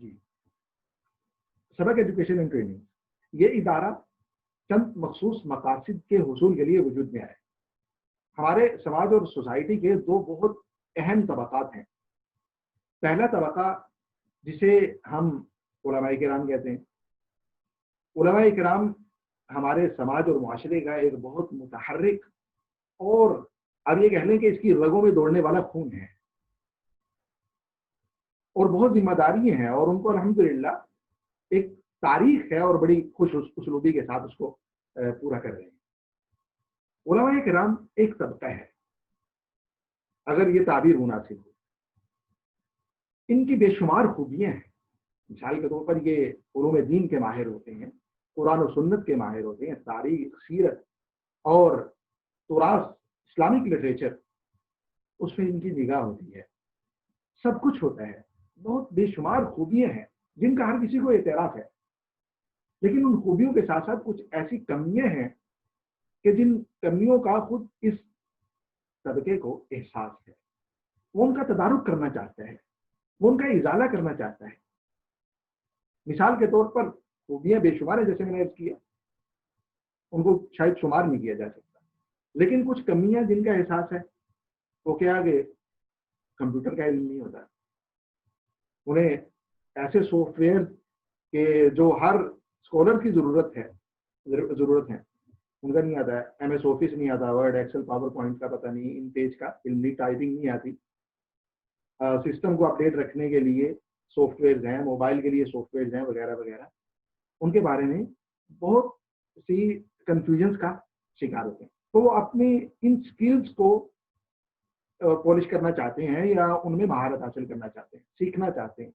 جی، سبق education and training یہ ادارہ چند مخصوص مقاصد کے حصول کے لیے وجود میں آئے. ہمارے سماج اور سوسائٹی کے دو بہت اہم طبقات ہیں. پہلا طبقہ جسے ہم علماء کرام کہتے ہیں. علماء کرام ہمارے سماج اور معاشرے کا ایک بہت متحرک اور اب یہ کہہ لیں کہ اس کی رگوں میں دوڑنے والا خون ہے اور بہت ذمہ داری ہیں، اور ان کو الحمدللہ ایک تاریخ ہے اور بڑی خوش اسلوبی کے ساتھ اس کو پورا کر رہے ہیں. علماء کرام ایک طبقہ ہے اگر یہ تعبیر مناسب ہو. ان کی بے شمار خوبیاں ہیں. مثال کے طور پر یہ علوم دین کے ماہر ہوتے ہیں، قرآن و سنت کے ماہر ہوتے ہیں، تاریخ، سیرت اور تراث، اسلامک لٹریچر، اس میں ان کی نگاہ ہوتی ہے. سب کچھ ہوتا ہے. بہت بے شمار خوبیاں ہیں جن کا ہر کسی کو اعتراف ہے، لیکن ان خوبیوں کے ساتھ ساتھ کچھ ایسی کمیاں ہیں کہ جن کمیوں کا خود اس طبقے کو احساس ہے. وہ ان کا تدارک کرنا چاہتا ہے، وہ ان کا ازالہ کرنا چاہتا ہے. مثال کے طور پر خوبیاں بے شمار ہیں، جیسے میں نے عرض کیا، ان کو شاید شمار نہیں کیا جا سکتا، لیکن کچھ کمیاں جن کا احساس ہے وہ کیا کہ کمپیوٹر کا علم نہیں ہوتا انہیں. ایسے سافٹ ویئر کہ جو ہر اسکالر کی ضرورت ہے ان کا نہیں آتا ہے. ایم ایس آفس نہیں آتا، ورڈ، ایکسل، پاور پوائنٹ کا پتہ نہیں، ان پیج کا علم نہیں، ٹائپنگ نہیں آتی. سسٹم کو اپڈیٹ رکھنے کے لیے سافٹ ویئرز ہیں، موبائل کے لیے سافٹ ویئرز ہیں وغیرہ وغیرہ. ان کے بارے میں بہت سی کنفیوژنس کا شکار ہوتے ہیں. تو وہ اپنی ان سکلز کو پالش کرنا چاہتے ہیں یا ان میں مہارت حاصل کرنا چاہتے ہیں، سیکھنا چاہتے ہیں.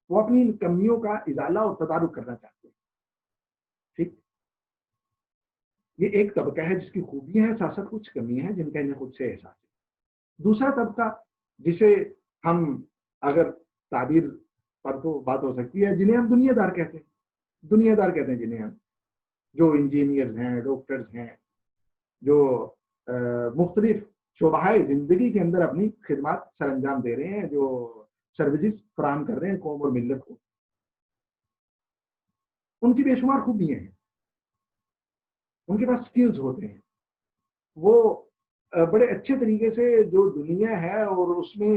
وہ اپنی ان کمیوں کا ازالہ اور تدارک کرنا چاہتے ہیں. ٹھیک، یہ ایک طبقہ ہے جس کی خوبیاں ہیں، ساتھ ساتھ کچھ کمیاں ہیں جن کا انہیں خود سے احساس ہے. دوسرا طبقہ جسے ہم اگر تعبیر پر تو بات ہو سکتی ہے، جنہیں ہم دنیا دار کہتے ہیں. دنیا دار کہتے ہیں جنہیں ہم، جو انجینئرز ہیں، ڈاکٹرز ہیں، جو مختلف شعبۂ زندگی کے اندر اپنی خدمات سر انجام دے رہے ہیں، جو سروسز فراہم کر رہے ہیں قوم اور ملت کو. ان کی بے شمار خوبیاں ہیں، ان کے پاس سکلز ہوتے ہیں. وہ بڑے اچھے طریقے سے جو دنیا ہے اور اس میں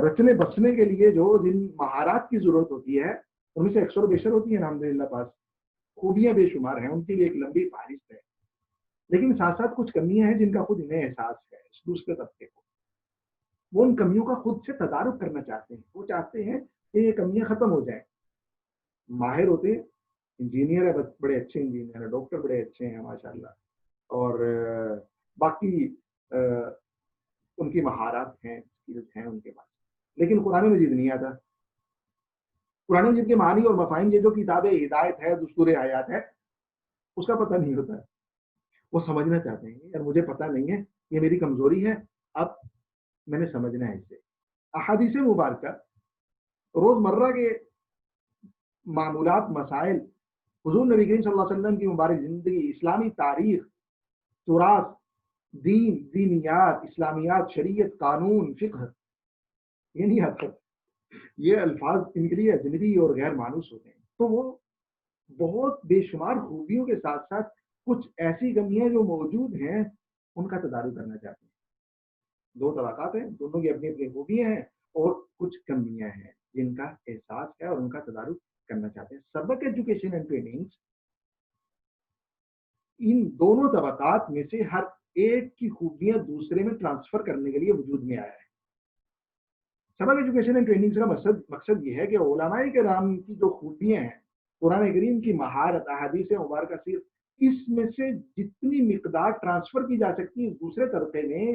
رچنے بسنے کے لیے جو جن مہارات کی ضرورت ہوتی ہے ان میں سے اکثر و بیشتر ہوتی ہے الحمدللہ پاس. خوبیاں بے شمار ہیں، ان کی ایک لمبی فہرست ہے، لیکن ساتھ ساتھ کچھ کمیاں ہیں جن کا خود انہیں احساس ہے. اس دوسرے طبقے کو وہ ان کمیوں کا خود سے تدارک کرنا چاہتے ہیں. وہ چاہتے ہیں کہ یہ کمیاں ختم ہو جائیں. ماہر ہوتے ہیں، انجینئر ہے، بڑے اچھے انجینئر ہیں، ڈاکٹر بڑے اچھے ہیں ماشاءاللہ، اور باقی ان کی مہارات ہیں، اسکلز ہیں ان کے پاس، لیکن قرآن مجید نہیں آتا. قرآن مجید کے معنی اور مفاہیم، یہ جو کتاب ہدایت ہے، دستور حیات ہے، اس کا پتہ نہیں ہوتا. وہ سمجھنا چاہتے ہیں یار مجھے پتہ نہیں ہے، یہ میری کمزوری ہے، اب میں نے سمجھنا ہے اسے. احادیث مبارکہ، روزمرہ کے معمولات، مسائل، حضور نبی کریم صلی اللہ علیہ وسلم کی مبارک زندگی، اسلامی تاریخ، تراث، دین، دینیات، اسلامیات، شریعت، قانون، فقہ، یہ نہیں آتا. یہ الفاظ ان کے لیے اجنبی اور غیر مانوس ہوتے ہیں. تو وہ بہت بے شمار خوبیوں کے ساتھ ساتھ کچھ ایسی کمیاں جو موجود ہیں ان کا تدارک کرنا چاہتے ہیں. دو طبقات ہیں، دونوں کی اپنی اپنی خوبیاں ہیں اور کچھ کمیاں ہیں جن کا احساس ہے اور ان کا تدارک کرنا چاہتے ہیں. سبق ایجوکیشن اینڈ ٹریننگ ان دونوں طبقات میں سے ہر ایک کی خوبیاں دوسرے میں ٹرانسفر کرنے کے لیے وجود میں آیا ہے. سبق ایجوکیشن اینڈ ٹریننگ کا مقصد یہ ہے کہ علماء کرام کی جو خوبیاں ہیں، قرآن کریم کی مہارت، احادیث مبارکہ صرف اس میں سے جتنی مقدار ٹرانسفر کی جا سکتی ہے دوسرے طبقے میں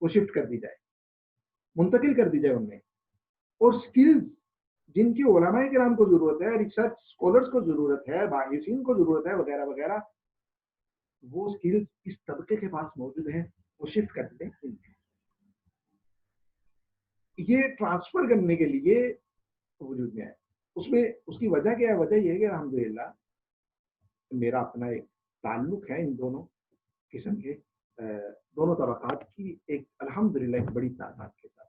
وہ شفٹ کر دی جائے، منتقل کر دی جائے ان میں. اور سکلز جن کی علماء کرام کو ضرورت ہے، ریسرچ اسکالرس کو ضرورت ہے، باحثین کو ضرورت ہے وغیرہ وغیرہ، وہ سکلز اس طبقے کے پاس موجود ہیں، وہ شفٹ کر دیں. یہ ٹرانسفر کرنے کے لیے وجود میں ہے. اس میں اس کی وجہ کیا ہے؟ وجہ یہ ہے کہ الحمدللہ میرا اپنا ایک تعلق ہے ان دونوں قسم کے دونوں طبقات کی ایک الحمدللہ ایک بڑی تعداد کے ساتھ.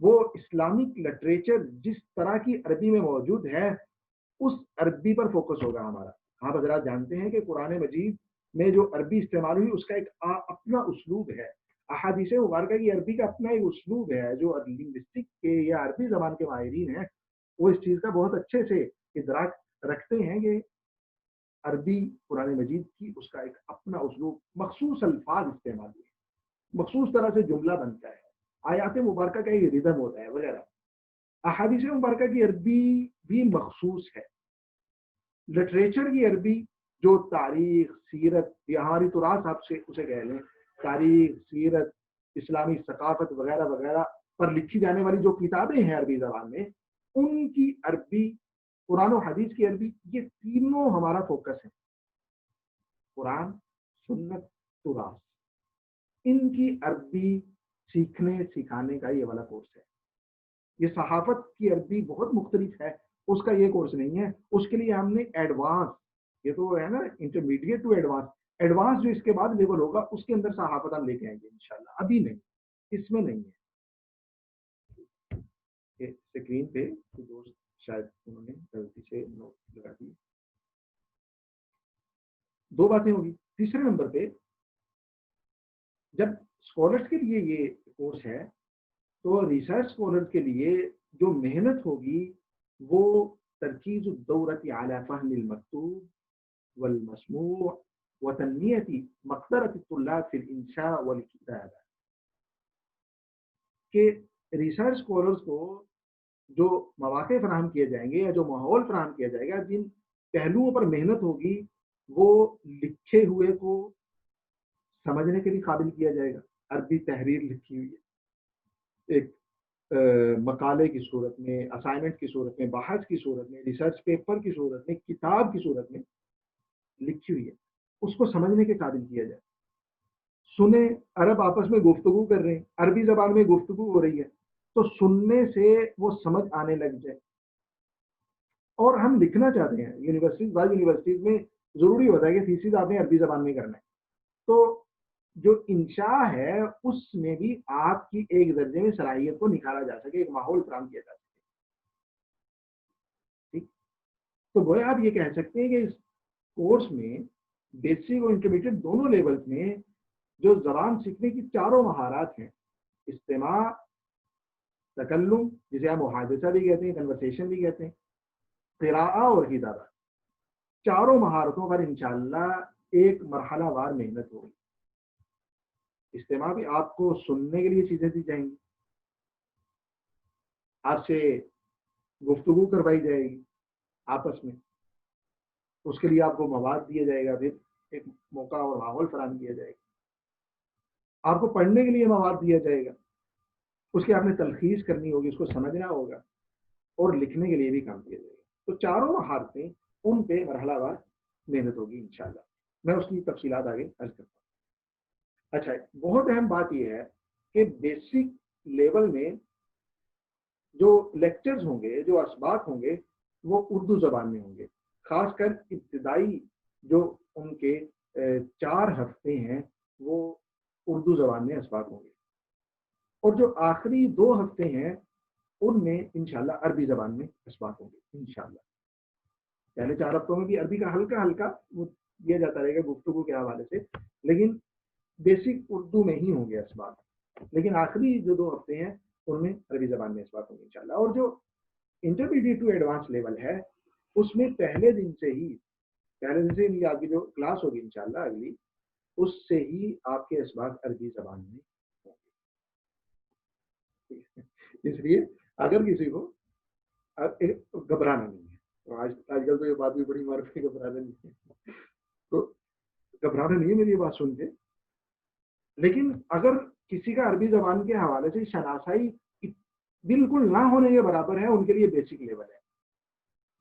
وہ اسلامک لٹریچر جس طرح کی عربی میں موجود ہے اس عربی پر فوکس ہوگا ہمارا. آپ حضرات جانتے ہیں کہ قرآن مجید میں جو عربی استعمال ہوئی اس کا ایک اپنا اسلوب ہے. احادیث مبارکہ کی عربی کا اپنا ایک اسلوب ہے. جو لنگوسٹک کے یا عربی زبان کے ماہرین ہیں وہ اس چیز کا بہت اچھے سے ادراک رکھتے ہیں کہ عربی قرآن مجید کی اس کا ایک اپنا اسلوب، مخصوص الفاظ استعمال ہوئے، مخصوص طرح سے جملہ بنتا ہے، آیات مبارکہ کا ایک ردم ہوتا ہے وغیرہ. احادیث مبارکہ کی عربی بھی مخصوص ہے. لٹریچر کی عربی جو تاریخ، سیرت یا ہماری تراث آپ سے اسے کہہ لیں، تاریخ، سیرت، اسلامی ثقافت وغیرہ وغیرہ پر لکھی جانے والی جو کتابیں ہیں عربی زبان میں، ان کی عربی، قرآن و حدیث کی عربی، یہ تینوں ہمارا فوکس ہے. قرآن، سنت، تراث، ان کی عربی سیکھنے سکھانے کا یہ والا کورس ہے. یہ صحافت کی عربی بہت مختلف ہے، اس کا یہ کورس نہیں ہے. اس کے لیے ہم نے ایڈوانس، یہ تو ہے نا انٹرمیڈیٹ ٹو ایڈوانس، ایڈوانس جو اس کے بعد لیول ہوگا اس کے اندر صحافت ہم لے کے آئیں گے انشاءاللہ. ابھی نہیں، اس میں نہیں ہے. اسکرین پہ دوست شاید انہوں نے غلطی سے نوٹ لگا دی. دو باتیں ہوگی. تیسرے نمبر پہ جب اسکالرس کے لیے یہ کورس ہے تو ریسرچ اسکالر کے لیے جو محنت ہوگی وہ ترکیز الدورۃ علی فہم المکتوب والمسموع وتنمیۃ مقدرۃ الطلاب فی الانشاء والکتابہ. کہ ریسرچ اسکالرس کو جو مواقع فراہم کیے جائیں گے یا جو ماحول فراہم کیا جائے گا، جن پہلوؤں پر محنت ہوگی، وہ لکھے ہوئے کو سمجھنے کے لیے قابل کیا جائے گا. عربی تحریر لکھی ہوئی ہے ایک مقالے کی صورت میں، اسائنمنٹ کی صورت میں، بحث کی صورت میں، ریسرچ پیپر کی صورت میں، کتاب کی صورت میں لکھی ہوئی ہے، اس کو سمجھنے کے قابل کیا جائے. سنیں، عرب آپس میں گفتگو کر رہے ہیں، عربی زبان میں گفتگو ہو رہی ہے، تو سننے سے وہ سمجھ آنے لگ جائے. اور ہم لکھنا چاہتے ہیں یونیورسٹیز، بعض یونیورسٹیز میں ضروری ہوتا ہے کہ تھیسس آپ نے عربی زبان میں کرنا ہے. تو جو انشاء ہے اس میں بھی آپ کی ایک درجے میں صلاحیت کو نکالا جا سکے، ایک ماحول فراہم کیا جا سکے. ٹھیک، تو گویا آپ یہ کہہ سکتے ہیں کہ اس کورس میں بیسک اور انٹرمیڈیٹ دونوں لیولز میں جو زبان سیکھنے کی چاروں مہارات ہیں، استماع، تکلم جسے آپ محادثہ بھی کہتے ہیں، کنورسیشن بھی کہتے ہیں، قراءہ اور کتابہ، چاروں مہارتوں پر انشاءاللہ ایک مرحلہ وار محنت ہوگی. استماع بھی آپ کو سننے کے لیے چیزیں دی جائیں گی، آپ سے گفتگو کروائی جائے گی آپس میں، اس کے لیے آپ کو مواد دیا جائے گا، پھر ایک موقع اور ماحول فراہم کیا جائے گا. آپ کو پڑھنے کے لیے مواد دیا جائے گا، اس کی آپ نے تلخیص کرنی ہوگی، اس کو سمجھنا ہوگا، اور لکھنے کے لیے بھی کام کیا جائے گا. تو چاروں مہارتیں، ان پہ مرحلہ وار محنت ہوگی انشاءاللہ. میں اس کی تفصیلات آگے عرض کرتا ہوں. اچھا، بہت اہم بات یہ ہے کہ بیسک لیول میں جو لیکچرز ہوں گے، جو اسباق ہوں گے، وہ اردو زبان میں ہوں گے. خاص کر ابتدائی جو ان کے 4 ہفتے ہیں وہ اردو زبان میں اسباق ہوں گے، اور جو آخری 2 ہفتے ہیں ان میں انشاءاللہ عربی زبان میں اسباق ہوں گے انشاءاللہ. پہلے 4 ہفتوں میں بھی عربی کا ہلکا ہلکا وہ دیا جاتا رہے گا گفتگو کے حوالے سے، لیکن بیسک اردو میں ہی ہوں گے اسباق. لیکن آخری جو 2 ہفتے ہیں ان میں عربی زبان میں اسباق ہوں گے انشاءاللہ. اور جو انٹرمیڈیٹ ٹو ایڈوانس لیول ہے اس میں پہلے دن سے ہی آپ کی جو کلاس ہوگی انشاءاللہ اگلی، اس سے ہی آپ کے اسباق عربی زبان میں ہوں گے. اس لیے اگر کسی کو گھبرانا نہیں ہے، آج کل تو یہ بات بھی بڑی معروف ہے، گھبرانا نہیں ہے، تو گھبرانا نہیں ہے میری یہ بات سن کے. لیکن اگر کسی کا عربی زبان کے حوالے سے شناسائی بالکل نہ ہونے کے برابر ہے، ان کے لیے بیسک لیول ہے.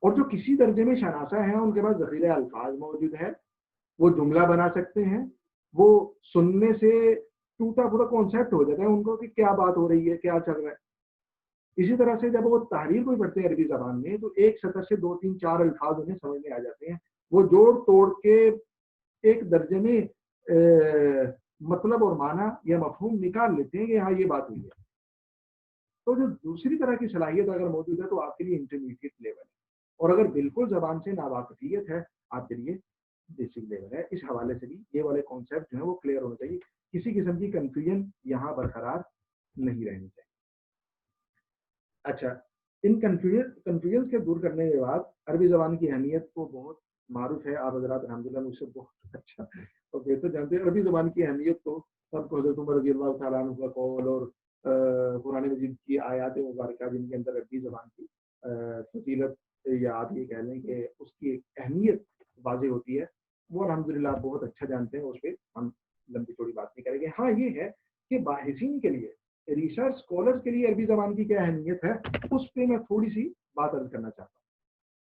اور جو کسی درجے میں شناسا ہیں ان کے پاس ذخیرہ الفاظ موجود ہے، وہ جملہ بنا سکتے ہیں، وہ سننے سے ٹوٹا پھوٹا کانسیپٹ ہو جاتا ہے ان کو کہ کیا بات ہو رہی ہے، کیا چل رہا ہے. اسی طرح سے جب وہ تحریر کو پڑھتے ہیں عربی زبان میں تو ایک سطر سے 2 3 4 الفاظ انہیں سمجھ میں آ جاتے ہیں، وہ جوڑ توڑ کے ایک درجے میں مطلب اور معنی یا مفہوم نکال لیتے ہیں کہ ہاں یہ بات ہوئی ہے. تو جو دوسری طرح کی صلاحیت اگر موجود ہے تو آپ کے لیے انٹرمیڈیٹ لیول ہے، اور اگر بالکل زبان سے ناواقفیت ہے آپ کے لیے بیسک لیول ہے۔ اس حوالے سے بھی یہ والے کانسیپٹ جو ہیں وہ کلیئر ہونے چاہیے، کسی قسم کی کنفیوژن یہاں برقرار نہیں رہنی چاہیے۔ اچھا، ان کنفیوژن کے دور کرنے کے بعد عربی زبان کی اہمیت کو بہت معروف ہے، آپ حضرات الحمدللہ مجھ سے بہت اچھا اور بہتر جانتے ہیں۔ عربی زبان کی اہمیت تو سب کو حضرت عمر رضی اللہ تعالیٰ عنہ کا قول اور قرآن مجید کی آیات مبارکہ جن کے اندر عربی زبان کی فضیلت یا آپ یہ کہہ لیں کہ اس کی اہمیت واضح ہوتی ہے، وہ الحمدللہ آپ بہت اچھا جانتے ہیں، اس پہ ہم لمبی چوڑی بات نہیں کریں گے۔ ہاں یہ ہے کہ باحثین کے لیے، ریسرچ اسکالرس کے لیے عربی زبان کی کیا اہمیت ہے، اس پہ میں تھوڑی سی بات عرض کرنا چاہتا ہوں۔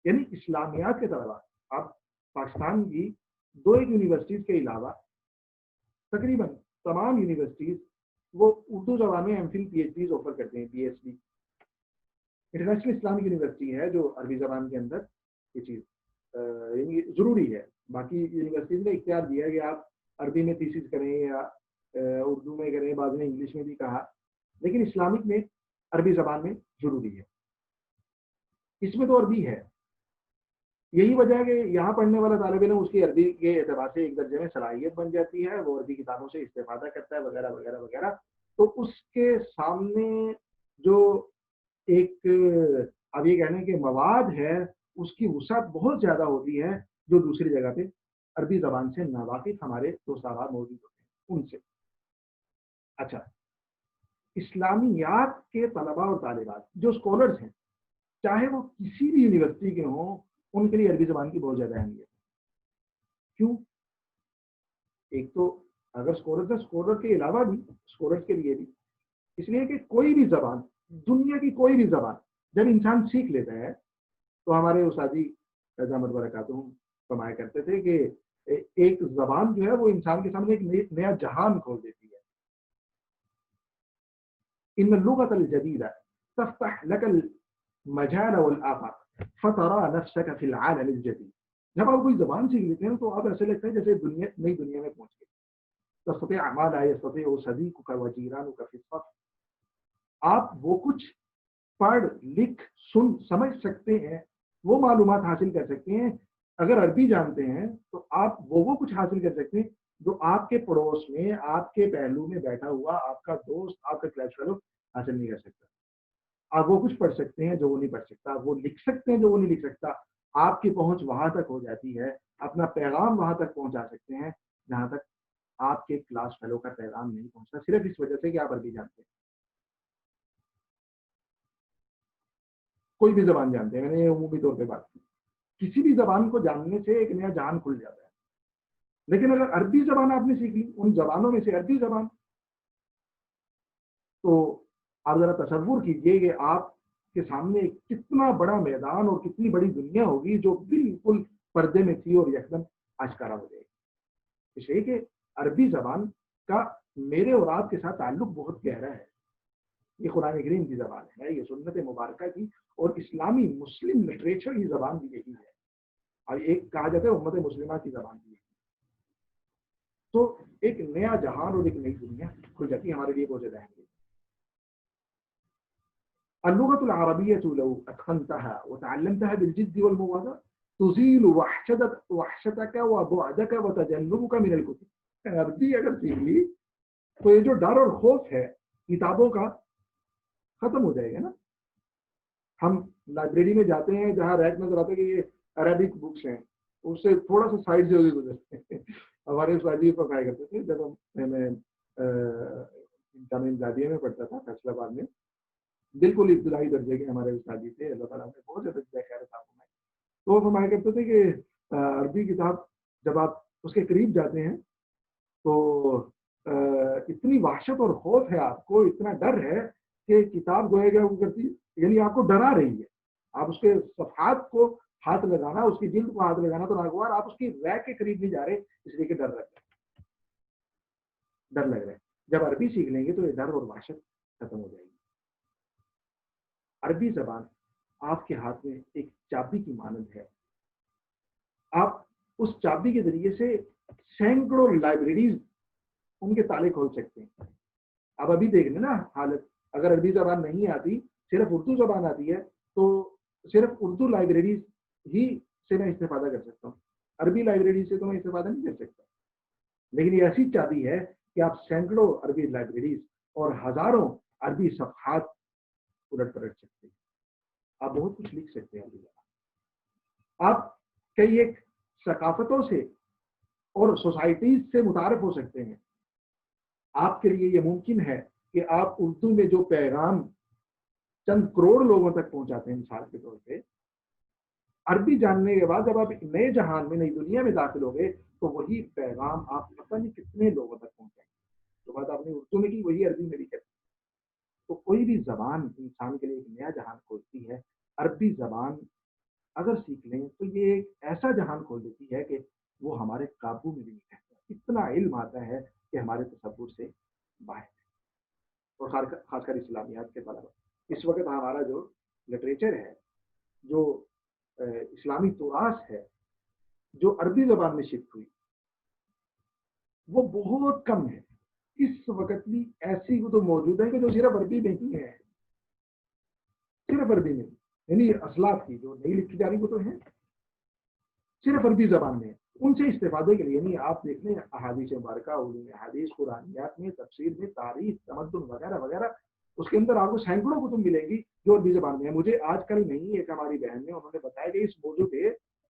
یعنی اسلامیات کے طلبا، آپ پاکستان کی 2 یونیورسٹیز کے علاوہ تقریباً تمام یونیورسٹیز وہ اردو زبان میں M Phil P H Ds offer کرتے ہیں، P H D. International Islamic university ہے جو عربی زبان کے اندر یہ چیز ضروری ہے۔ باقی یونیورسٹیز نے اختیار دیا ہے کہ آپ عربی میں تھیسس کریں یا اردو میں کریں، بعض نے انگلش میں بھی کہا، لیکن اسلامک میں عربی زبان میں ضروری ہے۔ اس میں تو عربی ہے، یہی وجہ ہے کہ یہاں پڑھنے والا طالب علم اس کی عربی کے اعتبار سے ایک درجے میں صلاحیت بن جاتی ہے، وہ عربی کتابوں سے استفادہ کرتا ہے وغیرہ وغیرہ وغیرہ، تو اس کے سامنے جو ایک اب یہ کہنے کہ مواد ہے اس کی وسعت بہت زیادہ ہوتی ہے جو دوسری جگہ پہ عربی زبان سے ناواقف ہمارے دوست احباب موجود ہوتے ہیں ان سے۔ اچھا، اسلامیات کے طلباء اور طالبات جو اسکالرز ہیں، چاہے وہ کسی بھی یونیورسٹی کے ہوں، ان کے لیے عربی زبان کی بہت زیادہ اہمیت ہے۔ کیوں؟ ایک تو اگر اسکالرز ہے، اسکالر کے علاوہ بھی اسکالرز کے لیے بھی اس لیے کہ کوئی بھی زبان، دنیا کی کوئی بھی زبان جب انسان سیکھ لیتا ہے تو ہمارے استادی رضامت برکاتہم فرمایا کرتے تھے کہ ایک زبان جو ہے وہ انسان کے سامنے ایک نیا جہان کھول دیتی ہے۔ ان اللغة الجديدة تفتح لك المجال والآفاق فترى نفسك في العالم الجديد۔ جب آپ کوئی زبان سیکھ لیتے ہیں تو آپ ایسے لگتا ہے جیسے نئی دنیا میں پہنچ گئے۔ تستطيع ما لا يستطيع صديقك وجيرانك في الصف۔ آپ وہ کچھ پڑھ لکھ سن سمجھ سکتے ہیں، وہ معلومات حاصل کر سکتے ہیں، اگر عربی جانتے ہیں تو آپ وہ کچھ حاصل کر سکتے ہیں جو آپ کے پڑوس میں، آپ کے پہلو میں بیٹھا ہوا آپ کا دوست، آپ کا کلاس فیلو حاصل نہیں کر سکتا۔ آپ وہ کچھ پڑھ سکتے ہیں جو وہ نہیں پڑھ سکتا، وہ لکھ سکتے ہیں جو وہ نہیں لکھ سکتا، آپ کی پہنچ وہاں تک ہو جاتی ہے، اپنا پیغام وہاں تک پہنچا سکتے ہیں جہاں تک آپ کے کلاس فیلو کا پیغام نہیں پہنچتا، صرف اس وجہ سے کہ آپ عربی جانتے ہیں۔ کوئی بھی زبان جانتے ہیں، میں نے عمومی طور پہ بات کی، کسی بھی زبان کو جاننے سے ایک نیا جہان کھل جاتا ہے۔ لیکن اگر عربی زبان آپ نے سیکھ لی، ان زبانوں میں سے عربی زبان، تو آپ ذرا تصور کیجئے کہ آپ کے سامنے کتنا بڑا میدان اور کتنی بڑی دنیا ہوگی جو بالکل پردے میں تھی اور یکدم آشکارا ہو جائے گی۔ اس لیے کہ عربی زبان کا میرے اور آپ کے ساتھ تعلق بہت گہرا ہے۔ یہ قرآن کریم کی زبان ہے، یہ سنت مبارکہ کی اور اسلامی مسلم لٹریچر کی زبان بھی یہی ہے، اور ایک کہا جاتا ہے امت مسلمہ کی زبان بھی یہی ہے۔ تو ایک نیا جہان اور ایک نئی دنیا کھل جاتی ہے ہمارے لیے بہت زیادہ اہم۔ اللغة العربية لو أتقنتها وتعلمتها بالجد والمواظبة تزيل وحشتك وبعدك وتجنبك من الكتب۔ عربی اگر سیکھ لی تو یہ جو ڈر اور خوف ہے کتابوں کا ختم ہو جائے گا نا۔ ہم لائبریری میں جاتے ہیں جہاں ریک نظر آتا ہے کہ یہ عربک بکس ہیں، اس سے تھوڑا سا سائڈ سے گزرتے ہیں۔ ہمارے استادی پڑھایا کرتے تھے جب میں امدادیہ میں پڑھتا تھا فیصلہ آباد میں، بالکل ابتدائی درجے کے ہمارے استادی تھے، اللہ تعالیٰ نے بہت زیادہ خیر عطا فرمائے، تو وہ فرمایا کرتے تھے کہ عربی کتاب جب آپ اس کے قریب جاتے ہیں تو اتنی وحشت اور خوف ہے، آپ کو اتنا ڈر ہے کہ کتاب گویا گیا وہ کرتی، یعنی آپ کو ڈرا رہی ہے، آپ اس کے صفحات کو ہاتھ لگانا، اس کی جلد کو ہاتھ لگانا تو ناگوار، آپ اس کی ریک کے قریب نہیں جا رہے اس لیے کہ ڈر لگ رہا ہے۔ جب عربی سیکھ لیں گے تو یہ ڈر اور وحشت ختم ہو جائے گی۔ عربی زبان آپ کے ہاتھ میں ایک چابی کی مانند ہے، آپ اس چابی کے ذریعے سے سینکڑوں لائبریریز ان کے تالے کھول سکتے ہیں۔ اب ابھی دیکھ لیں نا حالت اگر عربی زبان نہیں آتی، صرف اردو زبان آتی ہے، تو صرف اردو لائبریریز ہی سے میں استفادہ کر سکتا ہوں، عربی لائبریری سے تو میں استفادہ نہیں کر سکتا. لیکن یہ ایسی چابی ہے کہ آپ سینکڑوں عربی لائبریریز اور ہزاروں عربی صفحات الٹ پلٹ سکتے ہیں. آپ بہت کچھ لکھ سکتے ہیں عربی زبان. آپ کئی ایک ثقافتوں سے اور سوسائٹیز سے متعارف ہو سکتے ہیں. آپ کے لیے یہ ممکن ہے کہ آپ اردو میں جو پیغام چند کروڑ لوگوں تک پہنچاتے ہیں مثال کے طور پہ، عربی جاننے کے بعد جب آپ ایک نئے جہان میں، نئی دنیا میں داخل ہو گئے تو وہی پیغام آپ پتہ نہیں کتنے لوگوں تک پہنچائیں گے. تو بات آپ نے اردو میں کی، وہی عربی میں بھی کرتی. تو کوئی بھی زبان انسان کے لیے ایک نیا جہان کھولتی ہے. عربی زبان اگر سیکھ لیں تو یہ ایک ایسا جہان کھول دیتی ہے کہ وہ ہمارے قابو میں بھی نہیں رہتا. اتنا علم آتا ہے کہ ہمارے تصور سے باہر ہے. اور خاص کر اسلامیات کے طلبا، اس وقت ہمارا جو لٹریچر ہے، جو اسلامی تراث ہے، جو عربی زبان میں شفٹ ہوئی، وہ بہت کم ہے. اس وقت بھی ایسی وہ تو موجود ہے کہ جو صرف عربی میں ہی ہے، صرف عربی میں. یعنی اسلاف کی جو نہیں لکھی جا رہی وہ تو ہے صرف عربی زبان میں. ان سے استفادے کے لیے یعنی آپ دیکھ لیں احادیث مبارکہ، علوم حدیث، قرآنیات میں، تفسیر میں، تاریخ، تمدن وغیرہ وغیرہ، اس کے اندر آپ کو سینکڑوں کتب ملیں گی جو عربی زبان میں ہے. مجھے آج کل نہیں، ایک ہماری بہن نے، انہوں نے بتایا کہ اس موضوع پہ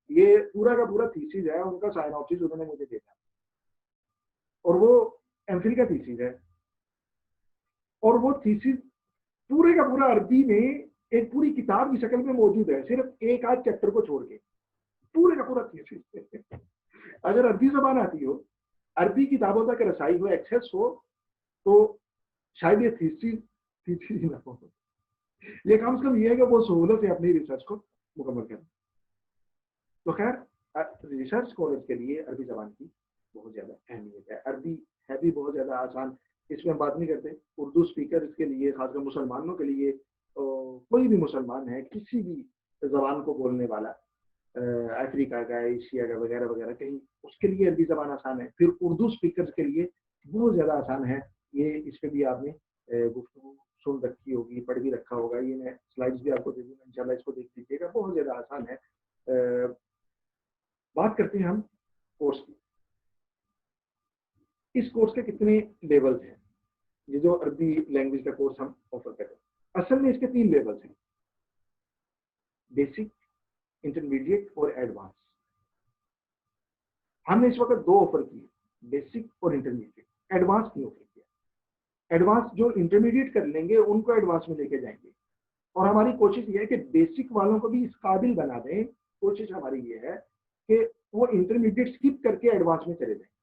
یہ پورا کا پورا تھیسس ہے، ان کا سائنوپسس انہوں نے مجھے دیکھا، اور وہ ایم فل کا تھیسس ہے. اور وہ تھیسس پورے کا پورا عربی میں ایک پوری کتاب کی شکل میں موجود ہے، صرف ایک آدھ چیپٹر کو چھوڑ کے پورے کا پورا تھیسس. اگر عربی زبان آتی ہو، عربی کتابوں تک رسائی ہو، ایکسیس ہو، تو شاید یہ تھیسس ہی نہ ہو. یہ کم سے کم یہ ہے کہ وہ سہولت ہے اپنی ریسرچ کو مکمل کرنا. تو خیر، ریسرچ اسکالرس کے لیے عربی زبان کی بہت زیادہ اہمیت ہے. عربی ہے بھی بہت زیادہ آسان، اس میں ہم بات نہیں کرتے. اردو اسپیکرس کے لیے، خاص کر مسلمانوں کے لیے، کوئی بھی مسلمان ہے، کسی بھی زبان کو بولنے والا، افریقہ کا، ایشیا کا وغیرہ وغیرہ، کہیں اس کے لیے عربی زبان آسان ہے. پھر اردو اسپیکرس کے لیے بہت زیادہ آسان ہے. یہ اس پہ بھی آپ نے گفتگو سن رکھی ہوگی، پڑھ بھی رکھا ہوگا. یہ میں سلائڈس بھی آپ کو دے دوں گا، انشاءاللہ اس کو دیکھ لیجیے گا، بہت زیادہ آسان ہے. بات کرتے ہیں ہم کورس کی. اس کورس کے کتنے لیولز ہیں؟ یہ جو عربی لینگویج کا کورس ہم آفر کر رہے ہیں، اصل میں اس کے 3 لیولز ہیں: بیسک، انٹرمیڈیٹ اور ایڈوانس. ہم نے اس وقت 2 آفر کیے، بیسک اور انٹرمیڈیٹ. ایڈوانس نہیں آفر کیا. ایڈوانس جو انٹرمیڈیٹ کر لیں گے ان کو ایڈوانس میں لے کے جائیں گے. اور ہماری کوشش یہ ہے کہ بیسک والوں کو بھی اس قابل بنا دیں. کوشش ہماری یہ ہے کہ وہ انٹرمیڈیٹ اسکپ کر کے ایڈوانس میں چلے جائیں.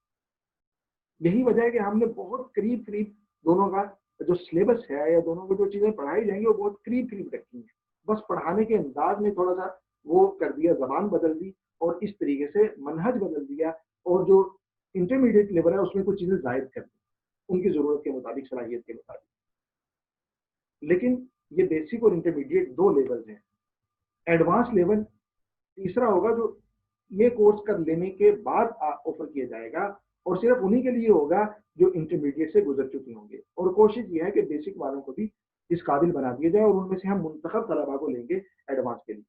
یہی وجہ ہے کہ ہم نے بہت قریب قریب دونوں کا جو سلیبس ہے یا دونوں کو جو چیزیں پڑھائی جائیں گی وہ بہت قریب قریب رکھی ہیں. بس پڑھانے کے انداز میں تھوڑا سا وہ کر دیا، زبان بدل دی اور اس طریقے سے منہج بدل دیا، اور جو انٹرمیڈیٹ لیول ہے اس میں کچھ چیزیں زائد کر دی ان کی ضرورت کے مطابق، صلاحیت کے مطابق. لیکن یہ بیسک اور انٹرمیڈیٹ 2 لیولز ہیں. ایڈوانس لیول تیسرا ہوگا جو یہ کورس کر لینے کے بعد آفر کیا جائے گا، اور صرف انہی کے لیے ہوگا جو انٹرمیڈیٹ سے گزر چکے ہوں گے. اور کوشش یہ ہے کہ بیسک والوں کو بھی اس قابل بنا دیا جائے، اور ان میں سے ہم منتخب طلبا کو لیں گے ایڈوانس کے لیے.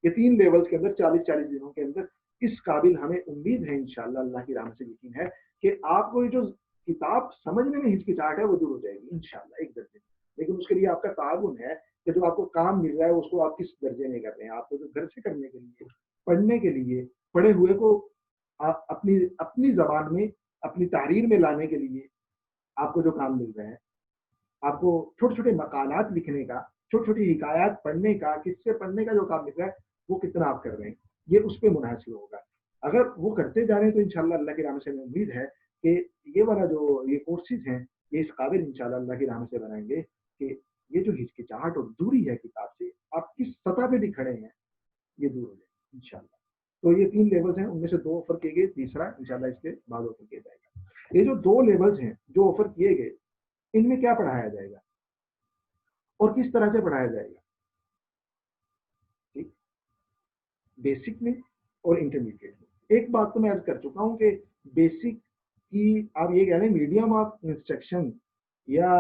یہ 3 لیولز کے اندر 40 دنوں کے اندر اس قابل ہمیں امید ہے انشاءاللہ، اللہ کی رحمت سے یقین ہے کہ آپ کو یہ جو کتاب سمجھنے میں ہچکچاہٹ ہے وہ دور ہو جائے گی انشاءاللہ ایک درجے میں. لیکن اس کے لیے آپ کا تعاون ہے کہ جو آپ کو کام مل رہا ہے اس کو آپ کس درجے میں کر رہے ہیں. آپ کو جو گھر سے کرنے کے لیے، پڑھنے کے لیے، پڑھے ہوئے کو اپنی زبان میں، اپنی تحریر میں لانے کے لیے آپ کو جو کام مل رہا ہے، آپ کو چھوٹے چھوٹے مقالات لکھنے کا، چھوٹی چھوٹی حکایات پڑھنے کا، قصے پڑھنے کا جو کام مل رہا ہے وہ کتنا آپ کر رہے ہیں، یہ اس پہ منحصر ہوگا. اگر وہ کرتے جا رہے ہیں تو انشاءاللہ اللہ کی رحمت سے میں امید ہے کہ یہ والا جو یہ کورسز ہیں یہ اس قابل انشاءاللہ اللہ کی رحمت سے بنائیں گے کہ یہ جو ہچکچاہٹ اور دوری ہے کتاب سے، آپ کس سطح پہ بھی کھڑے ہیں، یہ دور ہو جائے انشاءاللہ. تو یہ 3 لیولز ہیں، ان میں سے 2 آفر کیے گئے، تیسرا انشاءاللہ اس کے بعد آفر کیا جائے گا. یہ جو 2 لیولز ہیں جو آفر کیے گئے، ان میں کیا پڑھایا جائے گا اور کس طرح سے پڑھایا جائے گا؟ ٹھیک، بیسک میں اور انٹرمیڈیٹ میں. ایک بات تو میں عرض کر چکا ہوں کہ بیسک کی آپ یہ کہہ رہے ہیں میڈیم آف انسٹرکشن یا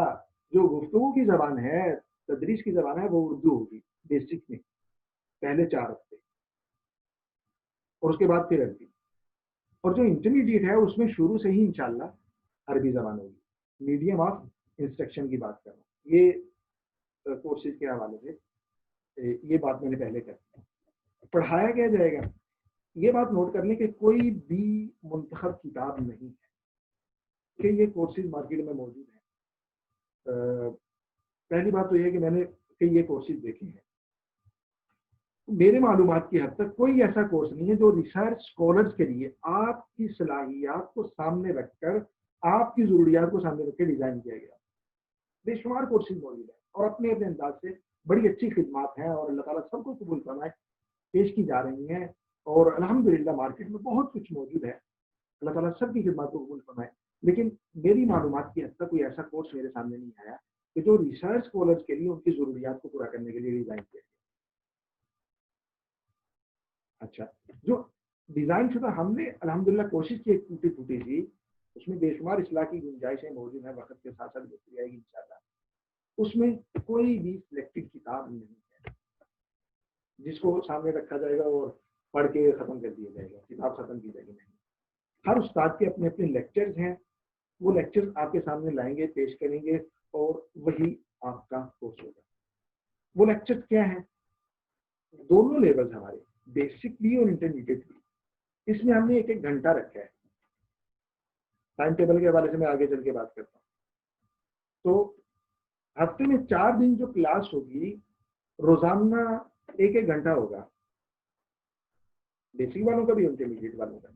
جو گفتگو کی زبان ہے، تدریس کی زبان ہے، وہ اردو ہوگی بیسک میں پہلے 4 ہفتے، اور اس کے بعد پھر عربی، اور جو انٹرمیڈیٹ ہے اس میں شروع سے ہی انشاءاللہ عربی زبان ہوگی. میڈیم آف انسٹرکشن کی بات کر رہا ہوں. یہ کورسز کے حوالے سے یہ بات میں نے پہلے کر دی. پڑھایا کیا جائے گا، یہ بات نوٹ کر لیں کہ کوئی بھی منتخب کتاب نہیں ہے کہ یہ کورسز مارکیٹ میں موجود ہیں. پہلی بات تو یہ ہے کہ میں نے یہ کورسز دیکھے ہیں، میرے معلومات کی حد تک کوئی ایسا کورس نہیں ہے جو ریسرچ اسکالرس کے لیے آپ کی صلاحیات کو سامنے رکھ کر، آپ کی ضروریات کو سامنے رکھ کے ڈیزائن کیا گیا. بے شمار کورسز موجود ہیں اور اپنے اپنے انداز سے بڑی اچھی خدمات ہیں، اور اللہ تعالیٰ سب کو قبول فرمائے، پیش کی جا رہی ہیں، اور الحمدللہ مارکیٹ میں بہت کچھ موجود ہے. اللہ تعالیٰ سب کی خدمات کو قبول فرمائے. لیکن میری معلومات کی حد تک کوئی ایسا کورس میرے سامنے نہیں آیا کہ جو ریسرچ اسکالرس کے لیے ان کی ضروریات کو پورا کرنے کے لیے ڈیزائن کیا گیا. اچھا، جو ڈیزائن شدہ ہم نے الحمدللہ کوشش کی ایک ٹوٹی پھوٹی سی، اس میں بے شمار اصلاح کی گنجائشیں موجود ہیں، وقت کے ساتھ ساتھ بہتری آئے گی انشاءاللہ. اس میں کوئی بھی سلیکٹڈ کتاب نہیں ہے جس کو سامنے رکھا جائے گا اور پڑھ کے ختم کر دیا جائے گا، کتاب ختم کی جائے گی. نہیں، ہر استاد کے اپنے اپنے لیکچرز ہیں، وہ لیکچرز آپ کے سامنے لائیں گے، پیش کریں گے، اور وہی آپ کا کورس ہوگا. وہ لیکچر کیا ہیں؟ دونوں لیول ہمارے، بیسک بھی اور انٹرمیڈیٹ بھی. اس میں ہم نے ایک ایک گھنٹہ رکھا ہے. ٹائم ٹیبل کے حوالے سے میں آگے چل کے بات کرتا ہوں. تو ہفتے میں 4 دن جو کلاس ہوگی، روزانہ ایک ایک گھنٹہ ہوگا، بیسک والوں کا بھی انٹرمیڈیٹ والوں کا.